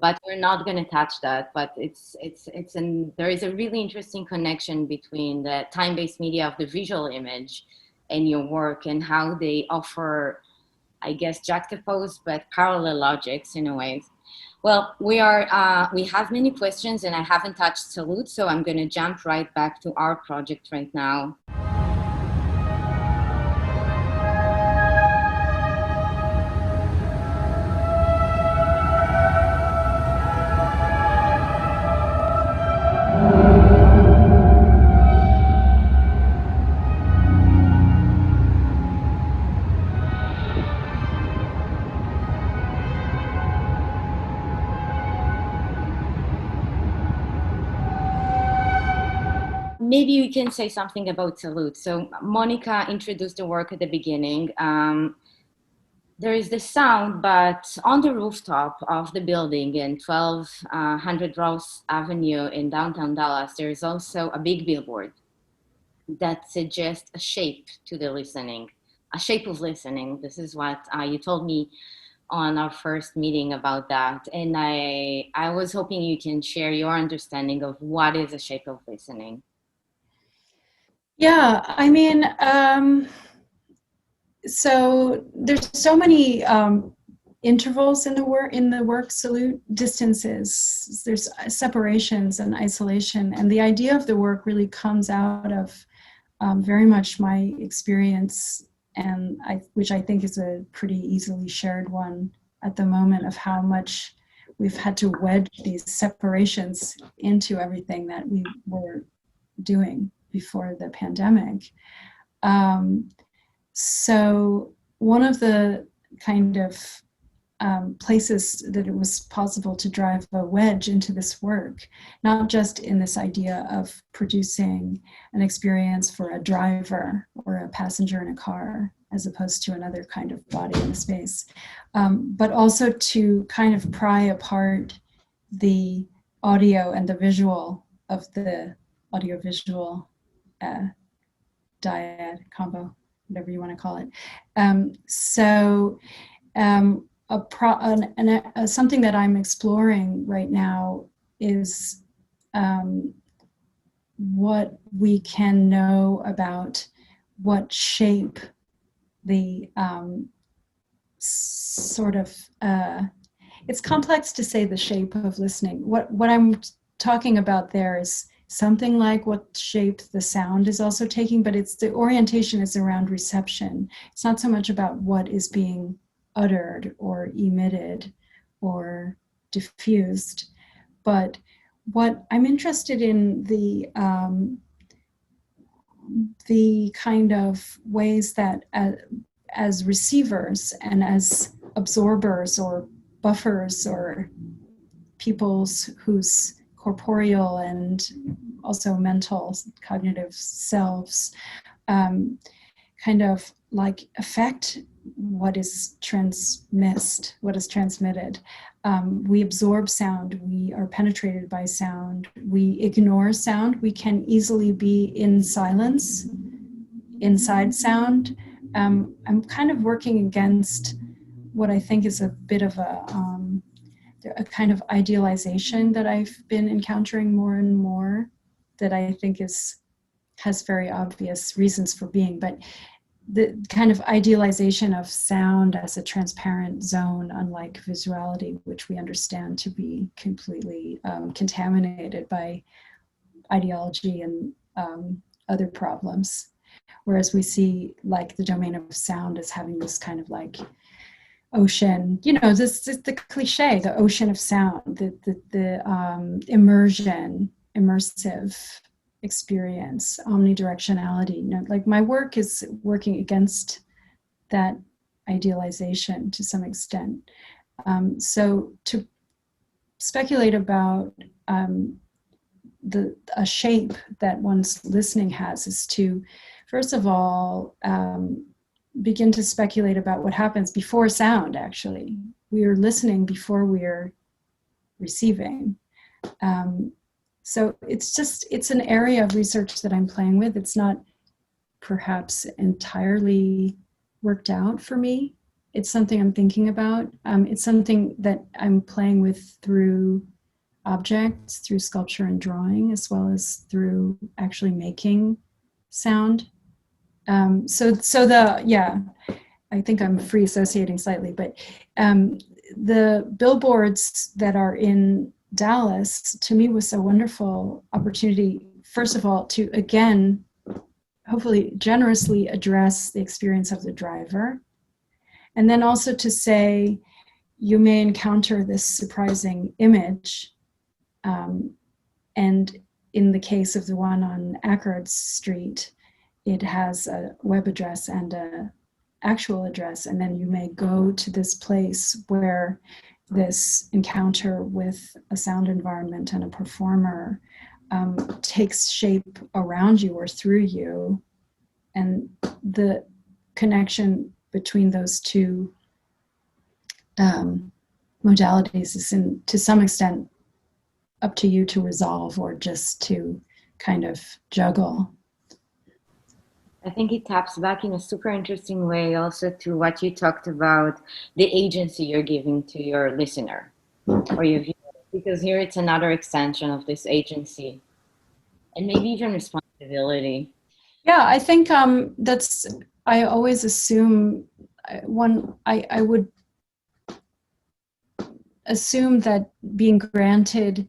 But we're not going to touch that. But there is a really interesting connection between the time-based media of the visual image and your work, and how they offer, I guess, juxtaposed but parallel logics in a way. Well, we have many questions, and I haven't touched Ssalute, so I'm going to jump right back to our project right now. Maybe you can say something about Ssalute. So Monica introduced the work at the beginning. There is the sound, but on the rooftop of the building in 1200 Ross Avenue in downtown Dallas, there is also a big billboard that suggests a shape to the listening, a shape of listening. This is what you told me on our first meeting about that. And I was hoping you can share your understanding of what is a shape of listening. Yeah, I mean, so there's so many intervals in the work, Ssalute, distances, there's separations and isolation. And the idea of the work really comes out of very much my experience, and which I think is a pretty easily shared one at the moment, of how much we've had to wedge these separations into everything that we were doing before the pandemic. So one of the kind of places that it was possible to drive a wedge into this work, not just in this idea of producing an experience for a driver or a passenger in a car, as opposed to another kind of body in the space, but also to kind of pry apart the audio and the visual of the audiovisual dyad combo, whatever you want to call it. Something that I'm exploring right now is what we can know about what shape the it's complex to say the shape of listening. What I'm talking about there is something like what shape the sound is also taking, but the orientation is around reception. It's not so much about what is being uttered or emitted or diffused, but what I'm interested in the kind of ways that as receivers and as absorbers or buffers or peoples whose corporeal and also mental cognitive selves kind of like affect what is transmitted. We absorb sound, we are penetrated by sound, we ignore sound, we can easily be in silence, inside sound. I'm kind of working against what I think is a bit of a kind of idealization that I've been encountering more and more, that I think has very obvious reasons for being, but the kind of idealization of sound as a transparent zone, unlike visuality, which we understand to be completely contaminated by ideology and other problems. Whereas we see like the domain of sound as having this kind of like ocean, you know, this is the cliche, the ocean of sound, the immersive experience, omnidirectionality. You know, like my work is working against that idealization to some extent. So to speculate about a shape that one's listening has is to, first of all, begin to speculate about what happens before sound, actually. We are listening before we're receiving. So it's an area of research that I'm playing with. It's not perhaps entirely worked out for me. It's something I'm thinking about. It's something that I'm playing with through objects, through sculpture and drawing, as well as through actually making sound. I think I'm free associating slightly, but the billboards that are in Dallas, to me, was a wonderful opportunity, first of all, to again, hopefully generously address the experience of the driver. And then also to say, you may encounter this surprising image. And in the case of the one on Akard Street, it has a web address and an actual address. And then you may go to this place where this encounter with a sound environment and a performer takes shape around you or through you. And the connection between those two modalities is to some extent up to you to resolve or just to kind of juggle. I think it taps back in a super interesting way also to what you talked about, the agency you're giving to your listener or your viewer, because here it's another extension of this agency and maybe even responsibility. Yeah, I think I always assume I would assume that being granted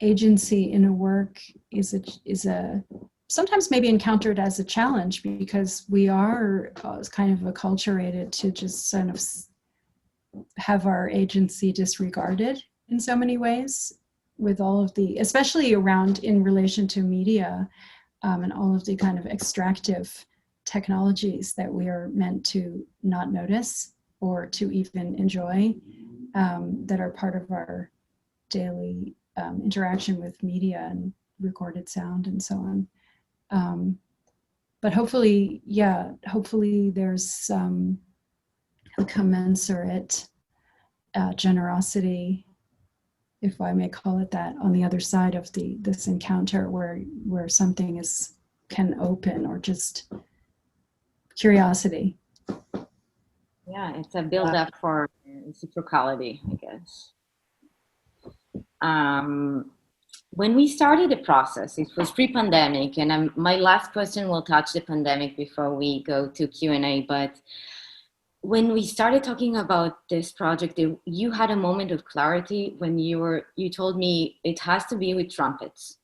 agency in a work is a sometimes maybe encountered as a challenge, because we are kind of acculturated to just sort of have our agency disregarded in so many ways, with all of the, especially around in relation to media and all of the kind of extractive technologies that we are meant to not notice or to even enjoy, that are part of our daily interaction with media and recorded sound and so on. But hopefully there's a commensurate generosity, if I may call it that, on the other side of this encounter where something can open, or just curiosity. Yeah, it's a build-up for reciprocality, I guess. When we started the process, it was pre-pandemic, and my last question will touch the pandemic before we go to Q&A, but when we started talking about this project, you had a moment of clarity when you told me it has to be with trumpets.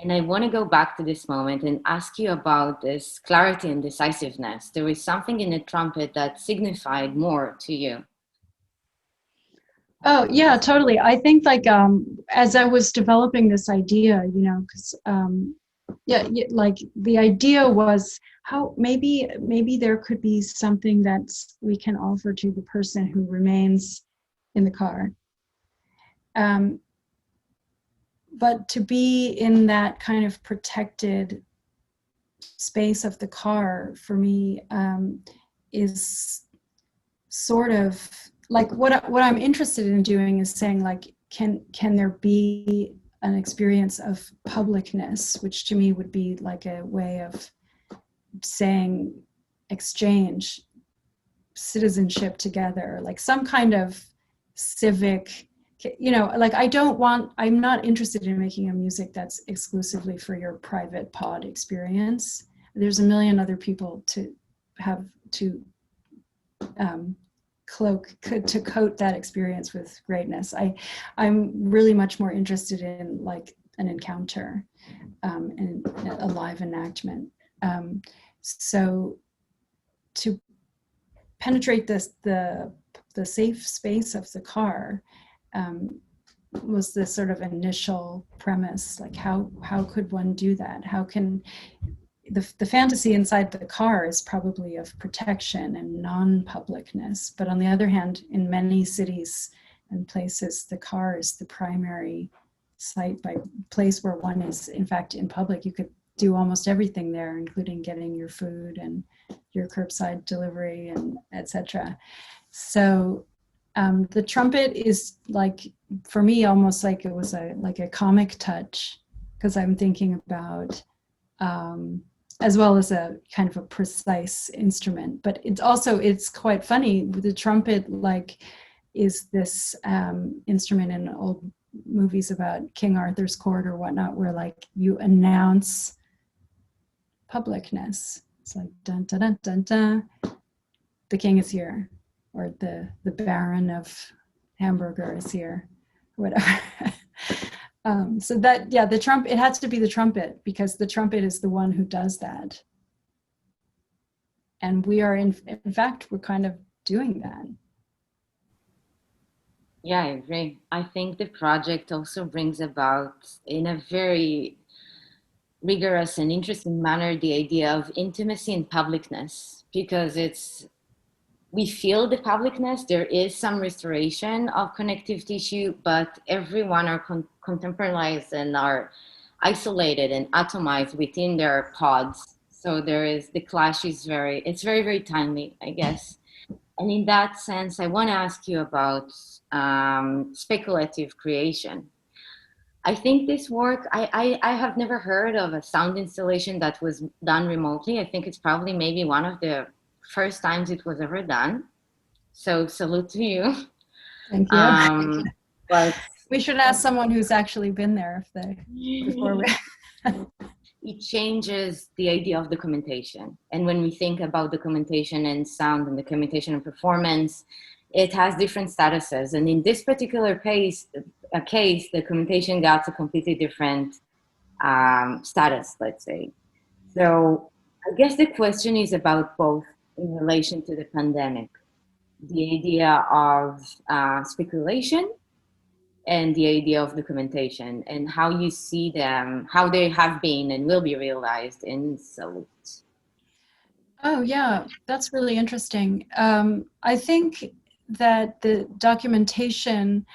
And I want to go back to this moment and ask you about this clarity and decisiveness. There was something in the trumpet that signified more to you. Oh, yeah, totally. I think like as I was developing this idea, you know, because like the idea was how maybe there could be something that we can offer to the person who remains in the car. But to be in that kind of protected space of the car, for me, is sort of like what I'm interested in doing is saying, like, can there be an experience of publicness, which to me would be like a way of saying exchange, citizenship together, like some kind of civic, you know, like I'm not interested in making a music that's exclusively for your private pod experience. There's a million other people to have to coat that experience with greatness. I'm really much more interested in like an encounter and a live enactment. So to penetrate the safe space of the car was the sort of initial premise. Like how could one do that? How can the fantasy inside the car is probably of protection and non-publicness, but on the other hand, in many cities and places, the car is the primary site by place where one is in fact in public. You could do almost everything there, including getting your food and your curbside delivery and etc. So the trumpet is like, for me, almost like it was like a comic touch, because I'm thinking about as well as a kind of a precise instrument. But it's quite funny. The trumpet like is this instrument in old movies about King Arthur's court or whatnot, where like you announce publicness. It's like dun dun dun dun dun, the king is here, or the Baron of Hamburger is here, whatever. So that, yeah, the trumpet, it has to be the trumpet, because the trumpet is the one who does that. And we are, in fact, we're kind of doing that. Yeah, I agree. I think the project also brings about, in a very rigorous and interesting manner, the idea of intimacy and publicness, because we feel the publicness. There is some restoration of connective tissue, but everyone are contemporaneized and are isolated and atomized within their pods. So the clash is it's very, very timely, I guess. And in that sense, I want to ask you about speculative creation. I think this work, I have never heard of a sound installation that was done remotely. I think it's probably maybe one of the first times it was ever done. So salute to you. Thank you. But we should ask someone who's actually been there before we... It changes the idea of documentation. And when we think about documentation and sound and documentation and performance, it has different statuses. And in this particular case, the documentation got a completely different status, let's say. So I guess the question is about both in relation to the pandemic, the idea of speculation and the idea of documentation, and how you see them, how they have been and will be realized in Ssalute. Oh yeah, that's really interesting. I think that the documentation,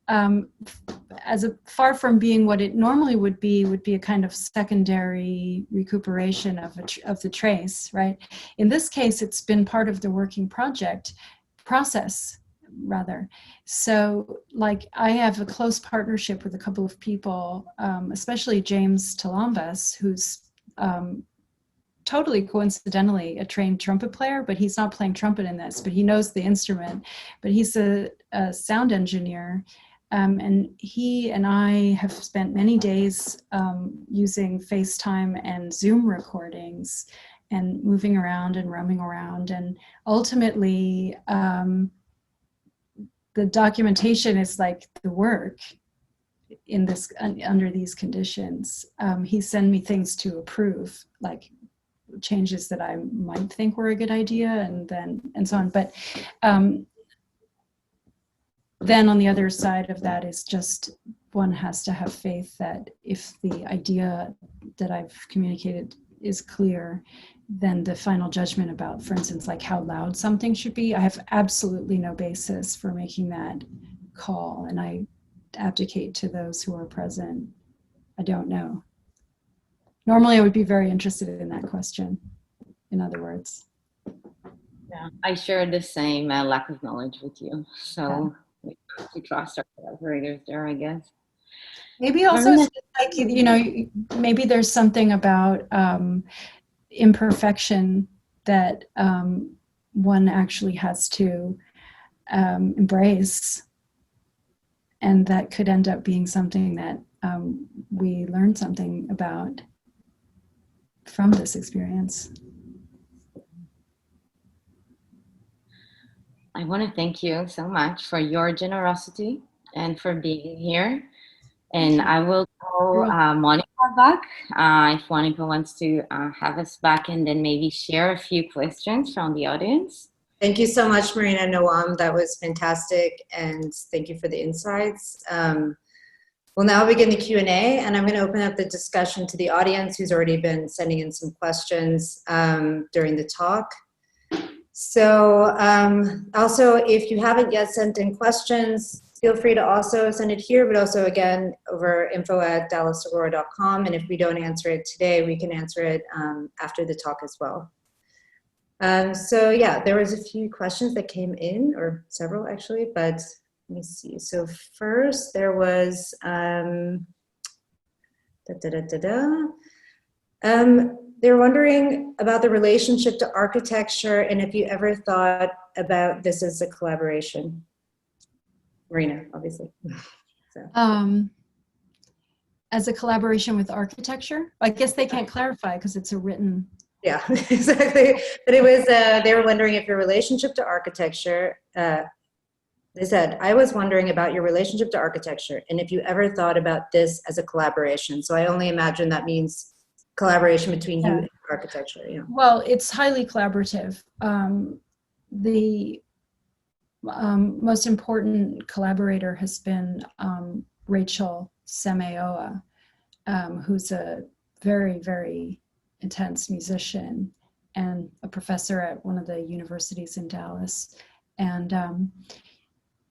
far from being what it normally would be a kind of secondary recuperation of the trace, right? In this case, it's been part of the working process, rather. So like I have a close partnership with a couple of people, especially James Talambas, who's totally coincidentally a trained trumpet player, but he's not playing trumpet in this, but he knows the instrument. But he's a sound engineer, and he and I have spent many days using FaceTime and Zoom recordings and moving around and roaming around. And ultimately, the documentation is like the work in this under these conditions. He sent me things to approve, like changes that I might think were a good idea, and so on. But then on the other side of that is just one has to have faith that if the idea that I've communicated is clear, then the final judgment about, for instance, like how loud something should be, I have absolutely no basis for making that call, and I abdicate to those who are present. I don't know. Normally I would be very interested in that question, in other words. Yeah, I share the same lack of knowledge with you. So we have to trust our collaborators there, I guess. Maybe also it's like, you know, maybe there's something about imperfection that one actually has to embrace, and that could end up being something that we learn something about from this experience. I want to thank you so much for your generosity and for being here. And I will call Monica back if Monica wants to have us back and then maybe share a few questions from the audience. Thank you so much, Marina and Noam. That was fantastic, and thank you for the insights. We'll now begin the Q&A, and I'm going to open up the discussion to the audience who's already been sending in some questions during the talk. So also, if you haven't yet sent in questions, feel free to also send it here, but also again over info@dallasaurora.com. And if we don't answer it today, we can answer it after the talk as well. So yeah, there was a few questions that came in, or several actually, but let me see. So first there was, they're wondering about the relationship to architecture and if you ever thought about this as a collaboration. Marina, obviously. So. As a collaboration with architecture? I guess they can't clarify because it's a written. Yeah, exactly. But it was, they were wondering if your relationship to architecture, they said, I was wondering about your relationship to architecture and if you ever thought about this as a collaboration. So I only imagine that means collaboration between you and architecture. Yeah. Well, it's highly collaborative. The most important collaborator has been Rachel Semeoa, who's a very, very intense musician and a professor at one of the universities in Dallas. And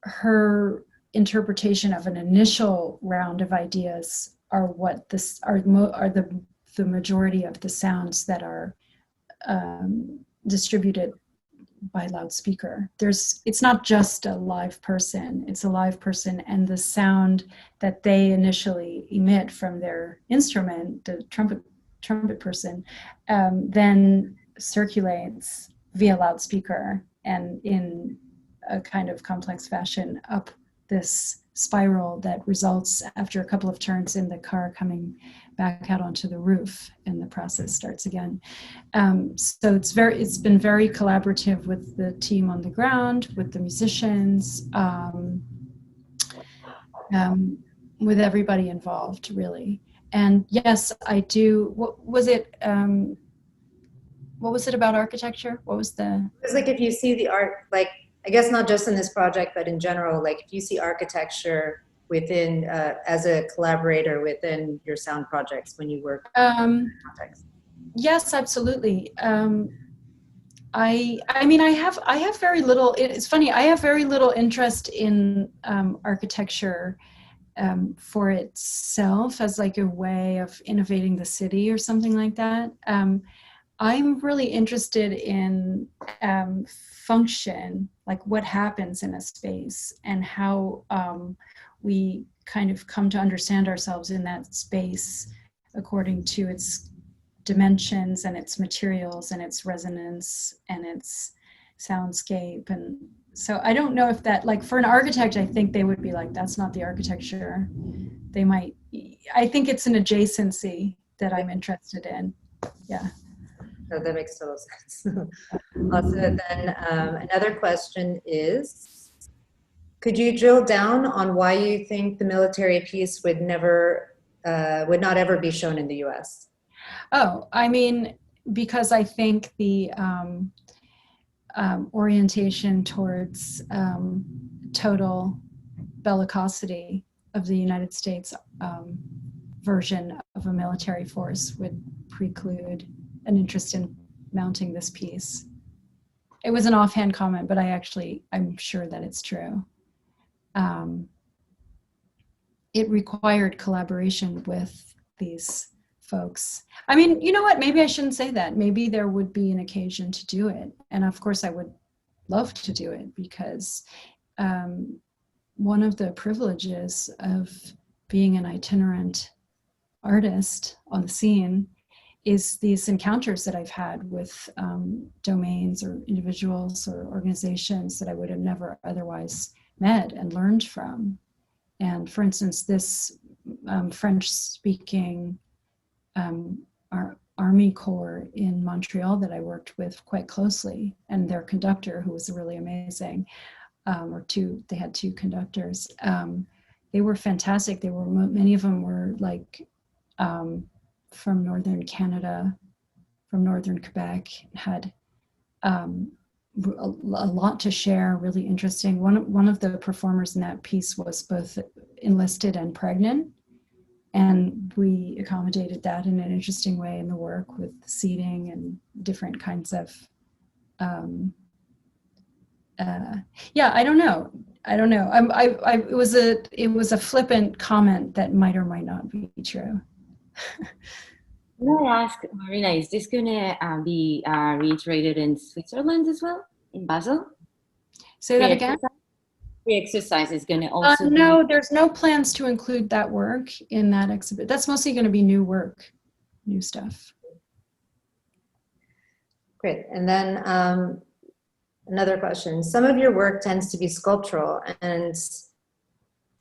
her interpretation of an initial round of ideas are what this are the majority of the sounds that are distributed by loudspeaker. It's not just a live person, it's a live person, and the sound that they initially emit from their instrument, the trumpet person, then circulates via loudspeaker and in a kind of complex fashion up this spiral that results after a couple of turns in the car coming back out onto the roof, and the process starts again. So it's been very collaborative with the team on the ground, with the musicians, with everybody involved, really. And yes, I do. What was it about architecture? What was the? It's like if you see the art, like I guess not just in this project, but in general, like if you see architecture within as a collaborator within your sound projects when you work in context. Yes, absolutely. I mean, I have very little. It's funny. I have very little interest in architecture for itself as like a way of innovating the city or something like that. I'm really interested in function, like what happens in a space and how we kind of come to understand ourselves in that space according to its dimensions and its materials and its resonance and its soundscape. And so I don't know if that, like for an architect, I think they would be like, that's not the architecture. They might, I think it's an adjacency that I'm interested in. Yeah. So that makes total sense. Also then another question is, could you drill down on why you think the military piece would not ever be shown in the US? Oh, I mean, because I think the orientation towards total bellicosity of the United States version of a military force would preclude an interest in mounting this piece. It was an offhand comment, but I'm sure that it's true. It required collaboration with these folks. I mean, you know what? Maybe I shouldn't say that. Maybe there would be an occasion to do it. And of course I would love to do it because one of the privileges of being an itinerant artist on the scene is these encounters that I've had with domains or individuals or organizations that I would have never otherwise met and learned from. And for instance, this French-speaking Army Corps in Montreal that I worked with quite closely, and their conductor, who was really amazing, they had two conductors. they were fantastic. They were, many of them were like from Northern Canada, from Northern Quebec, had a lot to share, really interesting. One of the performers in that piece was both enlisted and pregnant, and we accommodated that in an interesting way in the work with seating and different kinds of yeah, I don't know. It was a flippant comment that might or might not be true. Can I ask, Marina, is this going to be reiterated in Switzerland as well, in Basel? Say that again? The exercise is going to also no, there's no plans to include that work in that exhibit. That's mostly going to be new work, new stuff. Great. And then another question. Some of your work tends to be sculptural, and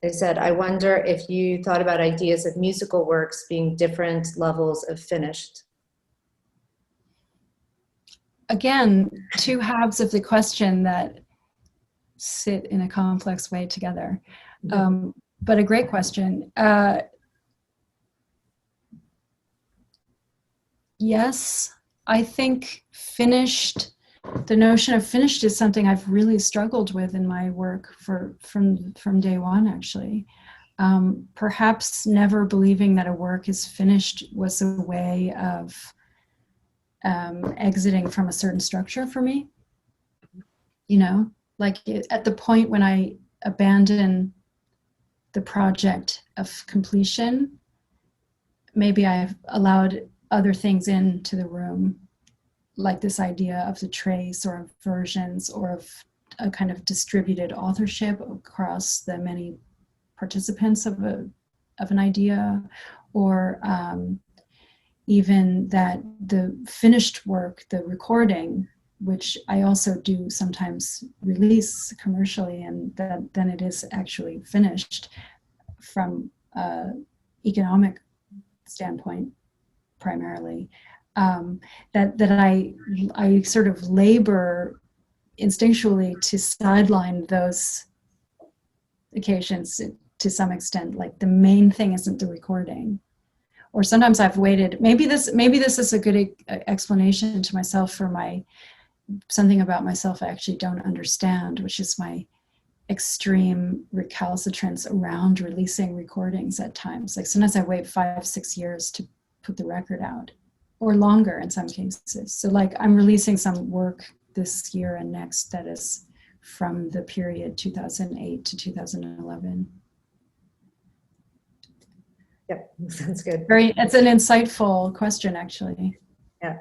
they said, I wonder if you thought about ideas of musical works being different levels of finished. Again, two halves of the question that sit in a complex way together. But a great question. Yes, I think finished, the notion of finished is something I've really struggled with in my work from day one, actually. Perhaps never believing that a work is finished was a way of exiting from a certain structure for me. You know, like at the point when I abandon the project of completion, maybe I've allowed other things into the room, like this idea of the trace or of versions or of a kind of distributed authorship across the many participants of an idea, or even that the finished work, the recording, which I also do sometimes release commercially, and that then it is actually finished from an economic standpoint primarily. That I sort of labor instinctually to sideline those occasions to some extent. Like the main thing isn't the recording. Or sometimes I've waited. Maybe this is a good explanation to myself for something about myself I actually don't understand, which is my extreme recalcitrance around releasing recordings at times. Like sometimes I wait 5-6 years to put the record out, or longer in some cases. So like I'm releasing some work this year and next that is from the period 2008 to 2011. Yep, sounds good. It's an insightful question, actually. Yeah.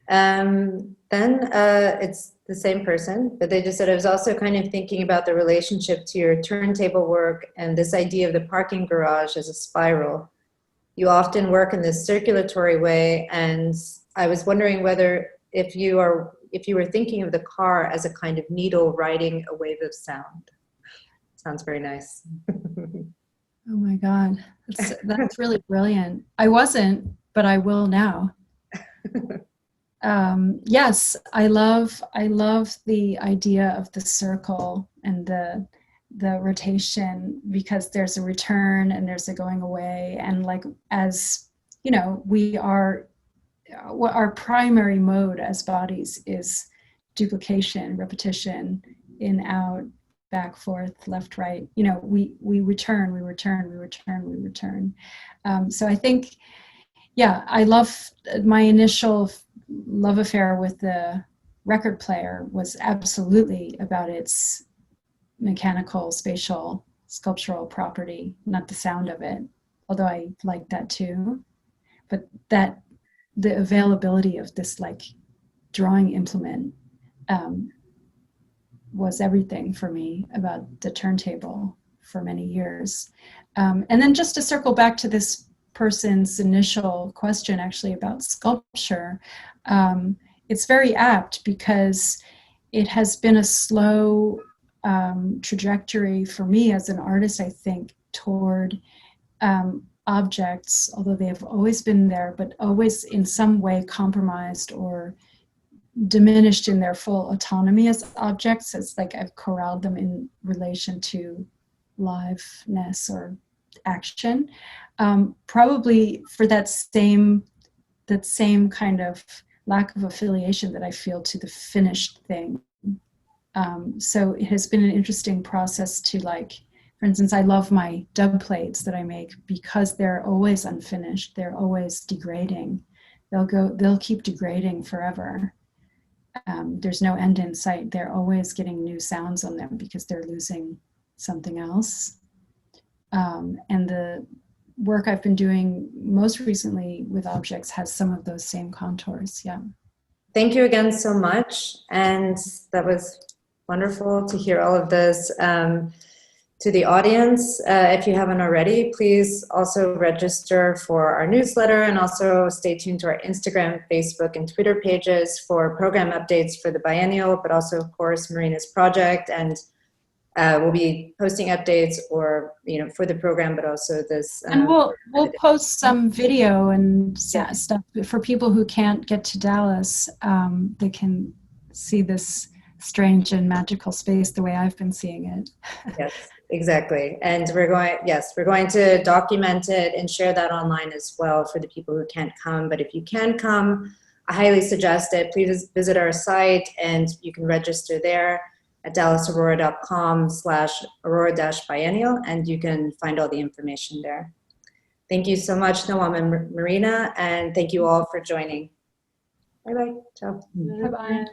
Then it's the same person, but they just said, I was also kind of thinking about the relationship to your turntable work and this idea of the parking garage as a spiral. You often work in this circulatory way, and I was wondering whether if you were thinking of the car as a kind of needle riding a wave of sound. Sounds very nice. Oh my God, that's really brilliant. I wasn't, but I will now. Yes, I love the idea of the circle and the rotation, because there's a return and there's a going away, and like, as you know, our primary mode as bodies is duplication, repetition, in, out, back, forth, left, right. You know, we return. So I think, yeah, I love my initial love affair with the record player was absolutely about its mechanical, spatial, sculptural property, not the sound of it, although I like that too. But that the availability of this like drawing implement was everything for me about the turntable for many years. And then just to circle back to this person's initial question actually about sculpture, it's very apt because it has been a slow trajectory for me as an artist, I think, toward objects, although they have always been there, but always in some way compromised or diminished in their full autonomy as objects. It's like I've corralled them in relation to liveness or action. Probably for that same kind of lack of affiliation that I feel to the finished thing. So it has been an interesting process to, like, for instance, I love my dub plates that I make because they're always unfinished. They're always degrading. They'll keep degrading forever. There's no end in sight. They're always getting new sounds on them because they're losing something else. And the work I've been doing most recently with objects has some of those same contours. Yeah. Thank you again so much. And that was wonderful to hear all of this. To the audience, if you haven't already, please also register for our newsletter, and also stay tuned to our Instagram, Facebook, and Twitter pages for program updates for the biennial, but also, of course, Marina's project. And we'll be posting updates, or for the program, but also this. And we'll post some video and stuff for people who can't get to Dallas. They can see this strange and magical space the way I've been seeing it. Yes, exactly. And we're going to document it and share that online as well for the people who can't come. But if you can come, I highly suggest it. Please visit our site, and you can register there at dallasaurora.com/aurora-biennial, and you can find all the information there. Thank you so much, Noam and Marina, and thank you all for joining. Bye-bye. Ciao. Bye-bye.